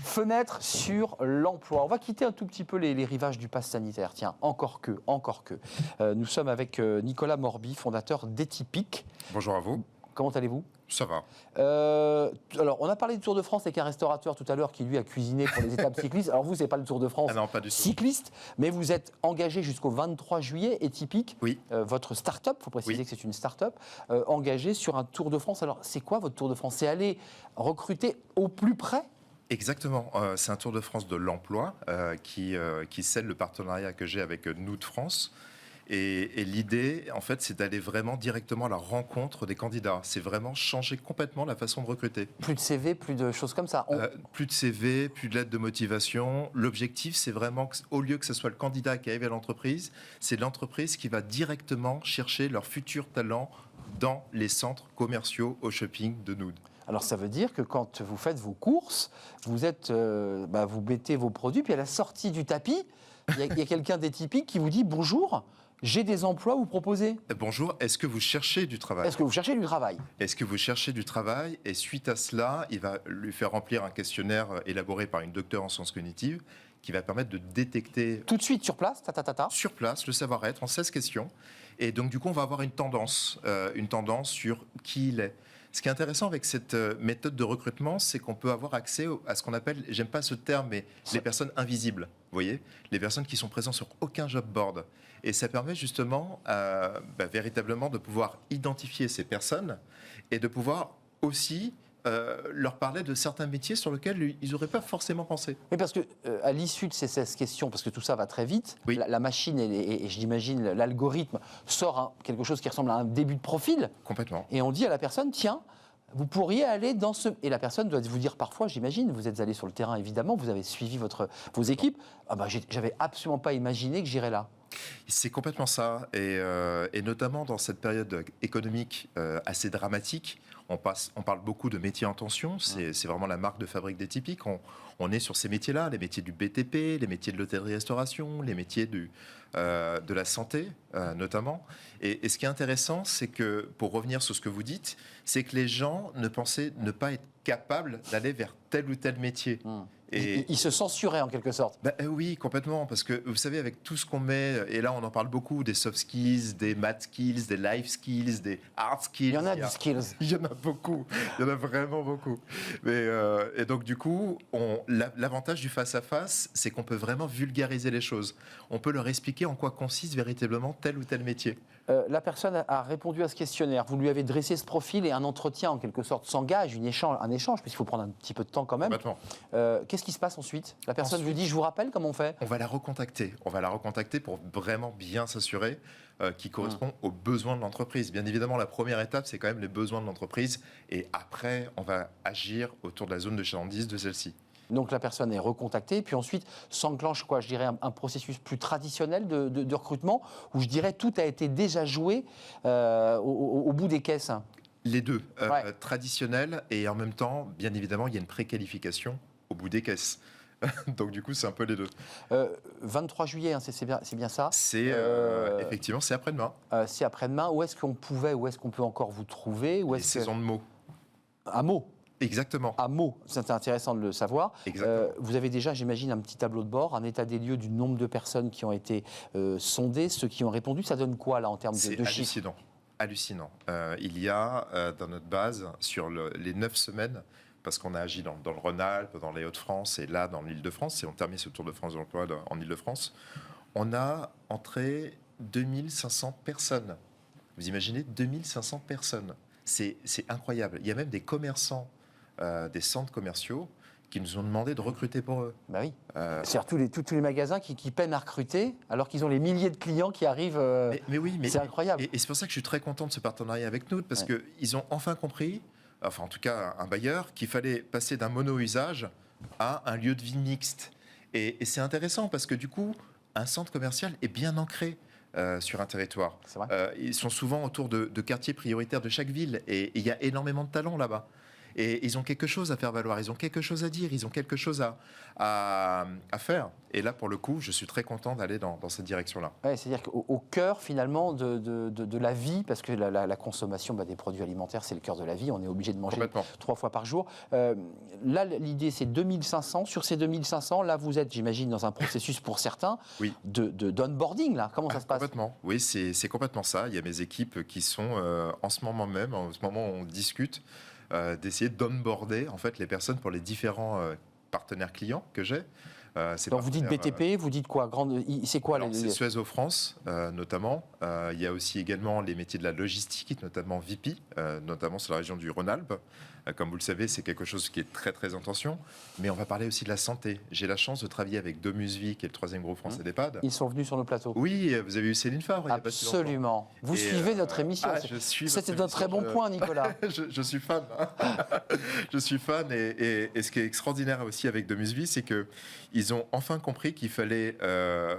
Fenêtre sur l'emploi. On va quitter un tout petit peu les rivages du pass sanitaire. Tiens, encore que. Nous sommes avec Nicolas Morby, fondateur d'Etypic. Bonjour à vous. Comment allez-vous? Ça va. Alors, on a parlé du Tour de France avec un restaurateur tout à l'heure qui, lui, a cuisiné pour les étapes cyclistes. Alors, vous, c'est pas le Tour de France non, pas du tout. cycliste, mais vous êtes engagé jusqu'au 23 juillet, Etypic, oui. Votre start-up, il faut préciser que c'est une start-up, engagée sur un Tour de France. Alors, c'est quoi votre Tour de France? C'est aller recruter au plus près? Exactement. C'est un Tour de France de l'emploi qui scelle le partenariat que j'ai avec Nous de France. Et l'idée, en fait, c'est d'aller vraiment directement à la rencontre des candidats. C'est vraiment changer complètement la façon de recruter. Plus de CV, plus de choses comme ça. Plus de CV, plus de lettres de motivation. L'objectif, c'est vraiment qu'au lieu que ce soit le candidat qui arrive à l'entreprise, c'est l'entreprise qui va directement chercher leurs futurs talents dans les centres commerciaux au shopping de Nous. Alors ça veut dire que quand vous faites vos courses, vous mettez vos produits, puis à la sortie du tapis, il y a quelqu'un d'Etypic qui vous dit « Bonjour, j'ai des emplois à vous proposer ». Bonjour, est-ce que vous cherchez du travail? Est-ce que vous cherchez du travail? Est-ce que vous cherchez du travail? Et suite à cela, il va lui faire remplir un questionnaire élaboré par une docteure en sciences cognitives qui va permettre de détecter... Tout de suite sur place, Sur place, le savoir-être en 16 questions. Et donc du coup, on va avoir une tendance sur qui il est. Ce qui est intéressant avec cette méthode de recrutement, c'est qu'on peut avoir accès à ce qu'on appelle, j'aime pas ce terme, mais les personnes invisibles. Vous voyez, les personnes qui sont présentes sur aucun job board. Et ça permet justement véritablement de pouvoir identifier ces personnes et de pouvoir aussi leur parler de certains métiers sur lesquels ils n'auraient pas forcément pensé. Oui, parce que à l'issue de ces 16 questions, parce que tout ça va très vite, oui. la machine et j'imagine l'algorithme sort quelque chose qui ressemble à un début de profil. Complètement. Et on dit à la personne, tiens, vous pourriez aller dans ce... Et la personne doit vous dire parfois, j'imagine, vous êtes allé sur le terrain évidemment, vous avez suivi vos équipes, j'avais absolument pas imaginé que j'irais là. C'est complètement ça, et notamment dans cette période économique assez dramatique, on parle beaucoup de métiers en tension, c'est vraiment la marque de fabrique d'Etypic. On est sur ces métiers-là, les métiers du BTP, les métiers de l'hôtellerie-restauration, les métiers de la santé notamment. Et ce qui est intéressant, c'est que, pour revenir sur ce que vous dites, c'est que les gens ne pensaient ne pas être capables d'aller vers tel ou tel métier. Et ils se censuraient en quelque sorte. Oui, complètement, parce que vous savez, avec tout ce qu'on met, et là on en parle beaucoup, des soft skills, des math skills, des life skills, des hard skills. Il y en a des skills. Il y en a beaucoup, il y en a vraiment beaucoup. Et donc du coup, l'avantage du face-à-face, c'est qu'on peut vraiment vulgariser les choses. On peut leur expliquer en quoi consiste véritablement tel ou tel métier. La personne a répondu à ce questionnaire. Vous lui avez dressé ce profil et un entretien, en quelque sorte, s'engage, un échange, puisqu'il faut prendre un petit peu de temps quand même. Complètement. Qu'est-ce qui se passe ensuite? La personne vous dit, je vous rappelle, comment on fait? On va la recontacter. On va la recontacter pour vraiment bien s'assurer qu'il correspond aux besoins de l'entreprise. Bien évidemment, la première étape, c'est quand même les besoins de l'entreprise. Et après, on va agir autour de la zone de chalandise de celle-ci. Donc la personne est recontactée, puis ensuite s'enclenche quoi, je dirais un processus plus traditionnel de recrutement, où je dirais tout a été déjà joué au bout des caisses. Les deux, traditionnel et en même temps, bien évidemment, il y a une préqualification au bout des caisses. Donc du coup, c'est un peu les deux. 23 juillet, hein, c'est bien ça. C'est effectivement, c'est après-demain. C'est après-demain. Où est-ce qu'on peut encore vous trouver? Les saisons de mots. À Meaux. Exactement. À Meaux, c'est intéressant de le savoir. Vous avez déjà, j'imagine, un petit tableau de bord, un état des lieux du nombre de personnes qui ont été sondées, ceux qui ont répondu. Ça donne quoi là en termes de chiffres? C'est hallucinant. Il y a dans notre base, sur les 9 semaines, parce qu'on a agi dans le Rhône-Alpes, dans les Hauts-de-France et là dans l'Île-de-France, et on termine ce Tour de France de l'emploi en Île-de-France, on a entré 2500 personnes. Vous imaginez 2500 personnes. C'est incroyable. Il y a même des commerçants, des centres commerciaux qui nous ont demandé de recruter pour eux. Bah oui. C'est-à-dire tous les magasins qui peinent à recruter alors qu'ils ont les milliers de clients qui arrivent. Mais oui, c'est incroyable. Et c'est pour ça que je suis très content de ce partenariat avec nous, parce qu'ils ont enfin compris, enfin en tout cas un bailleur, qu'il fallait passer d'un mono-usage à un lieu de vie mixte. Et c'est intéressant parce que du coup, un centre commercial est bien ancré sur un territoire. C'est vrai. Ils sont souvent autour de quartiers prioritaires de chaque ville et il y a énormément de talents là-bas. Et ils ont quelque chose à faire valoir, ils ont quelque chose à dire, ils ont quelque chose à faire. Et là, pour le coup, je suis très content d'aller dans cette direction-là. Ouais, c'est-à-dire qu'au cœur, finalement, de la vie, parce que la consommation des produits alimentaires, c'est le cœur de la vie, on est obligé de manger 3 fois par jour. Là, l'idée, c'est 2500. Sur ces 2500, là, vous êtes, j'imagine, dans un processus pour certains d'onboarding, là. Comment ça se passe? Complètement. Oui, c'est complètement ça. Il y a mes équipes qui sont, en ce moment même, où on discute, d'essayer d'onboarder en fait les personnes pour les différents partenaires clients que j'ai. Donc vous dites BTP, vous dites quoi? C'est quoi C'est Suez France notamment. Il y a aussi également les métiers de la logistique, notamment VP, notamment sur la région du Rhône-Alpes. Comme vous le savez, c'est quelque chose qui est très très en tension. Mais on va parler aussi de la santé. J'ai la chance de travailler avec Domusvie, qui est le 3e groupe français d'EHPAD. Ils sont venus sur nos plateaux. Oui, vous avez eu Céline Favre. Absolument. Vous suivez notre émission. C'était un très bon point, Nicolas. je suis fan. Je suis fan. Et ce qui est extraordinaire aussi avec Domusvie, c'est qu'ils ont enfin compris qu'il fallait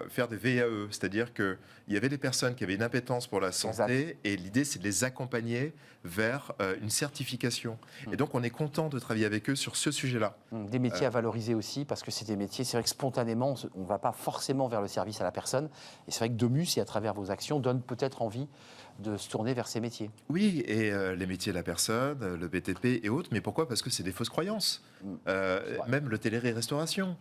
faire des VAE. C'est-à-dire qu'il y avait des personnes qui avaient une appétence pour la santé. Et l'idée, c'est de les accompagner vers une certification. Et donc, on est content de travailler avec eux sur ce sujet-là. Des métiers à valoriser aussi, parce que c'est des métiers, c'est vrai que spontanément, on ne va pas forcément vers le service à la personne. Et c'est vrai que Domus, et à travers vos actions, donne peut-être envie de se tourner vers ces métiers. Oui, et les métiers de la personne, le BTP et autres. Mais pourquoi? Parce que c'est des fausses croyances. Même l'hôtellerie-restauration.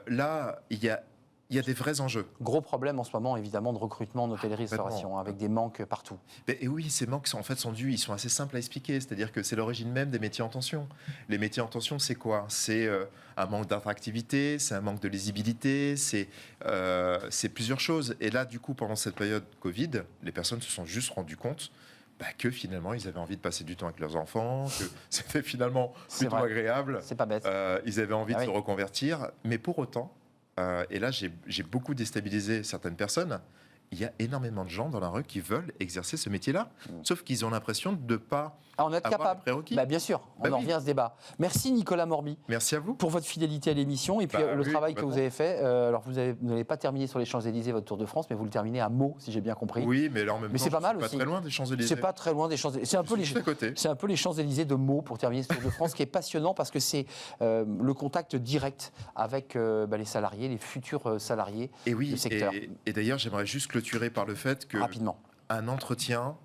Là, il y a des vrais enjeux. Gros problème en ce moment, évidemment, de recrutement en hôtellerie-restauration, avec des manques partout. Et oui, ces manques sont dus, ils sont assez simples à expliquer. C'est-à-dire que c'est l'origine même des métiers en tension. Les métiers en tension, c'est quoi? C'est un manque d'attractivité, c'est un manque de lisibilité, c'est plusieurs choses. Et là, du coup, pendant cette période Covid, les personnes se sont juste rendues compte que finalement, ils avaient envie de passer du temps avec leurs enfants, que c'était finalement plutôt agréable. C'est pas bête. Ils avaient envie de se reconvertir. Mais pour autant, et là, j'ai beaucoup déstabilisé certaines personnes. Il y a énormément de gens dans la rue qui veulent exercer ce métier-là, sauf qu'ils ont l'impression de ne pas en être capable. Prérequis. Bien sûr, on en revient à ce débat. Merci Nicolas Morby. Merci à vous. Pour votre fidélité à l'émission et puis le travail que vous avez fait. Alors vous n'avez pas terminé sur les Champs-Élysées votre Tour de France, mais vous le terminez à Meaux, si j'ai bien compris. Oui, mais là en même temps, c'est pas mal aussi. Pas très loin des Champs-Élysées. C'est pas très loin des Champs-Élysées. C'est un peu les Champs-Élysées de Meaux pour terminer ce Tour de France, qui est passionnant parce que c'est le contact direct avec les salariés, les futurs salariés du secteur. Et d'ailleurs, j'aimerais juste clôturer par le fait que rapidement, un entretien,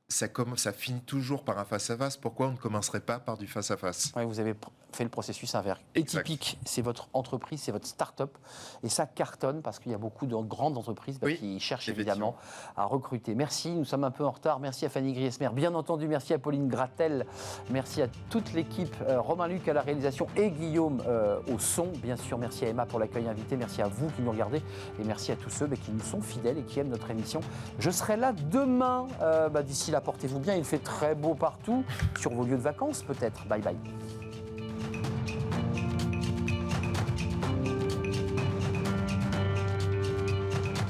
ça finit toujours par un face-à-face. Pourquoi on ne commencerait pas par du face-à-face? Vous avez fait le processus inverse. Exact. Atypique, c'est votre entreprise, c'est votre start-up. Et ça cartonne parce qu'il y a beaucoup de grandes entreprises qui cherchent évidemment à recruter. Merci, nous sommes un peu en retard. Merci à Fanny Griesmer, bien entendu. Merci à Pauline Gratel. Merci à toute l'équipe. Romain Luc à la réalisation et Guillaume au son. Bien sûr, merci à Emma pour l'accueil invité. Merci à vous qui nous regardez. Et merci à tous ceux qui nous sont fidèles et qui aiment notre émission. Je serai là demain. D'ici là, portez-vous bien. Il fait très beau partout. Sur vos lieux de vacances, peut-être. Bye bye.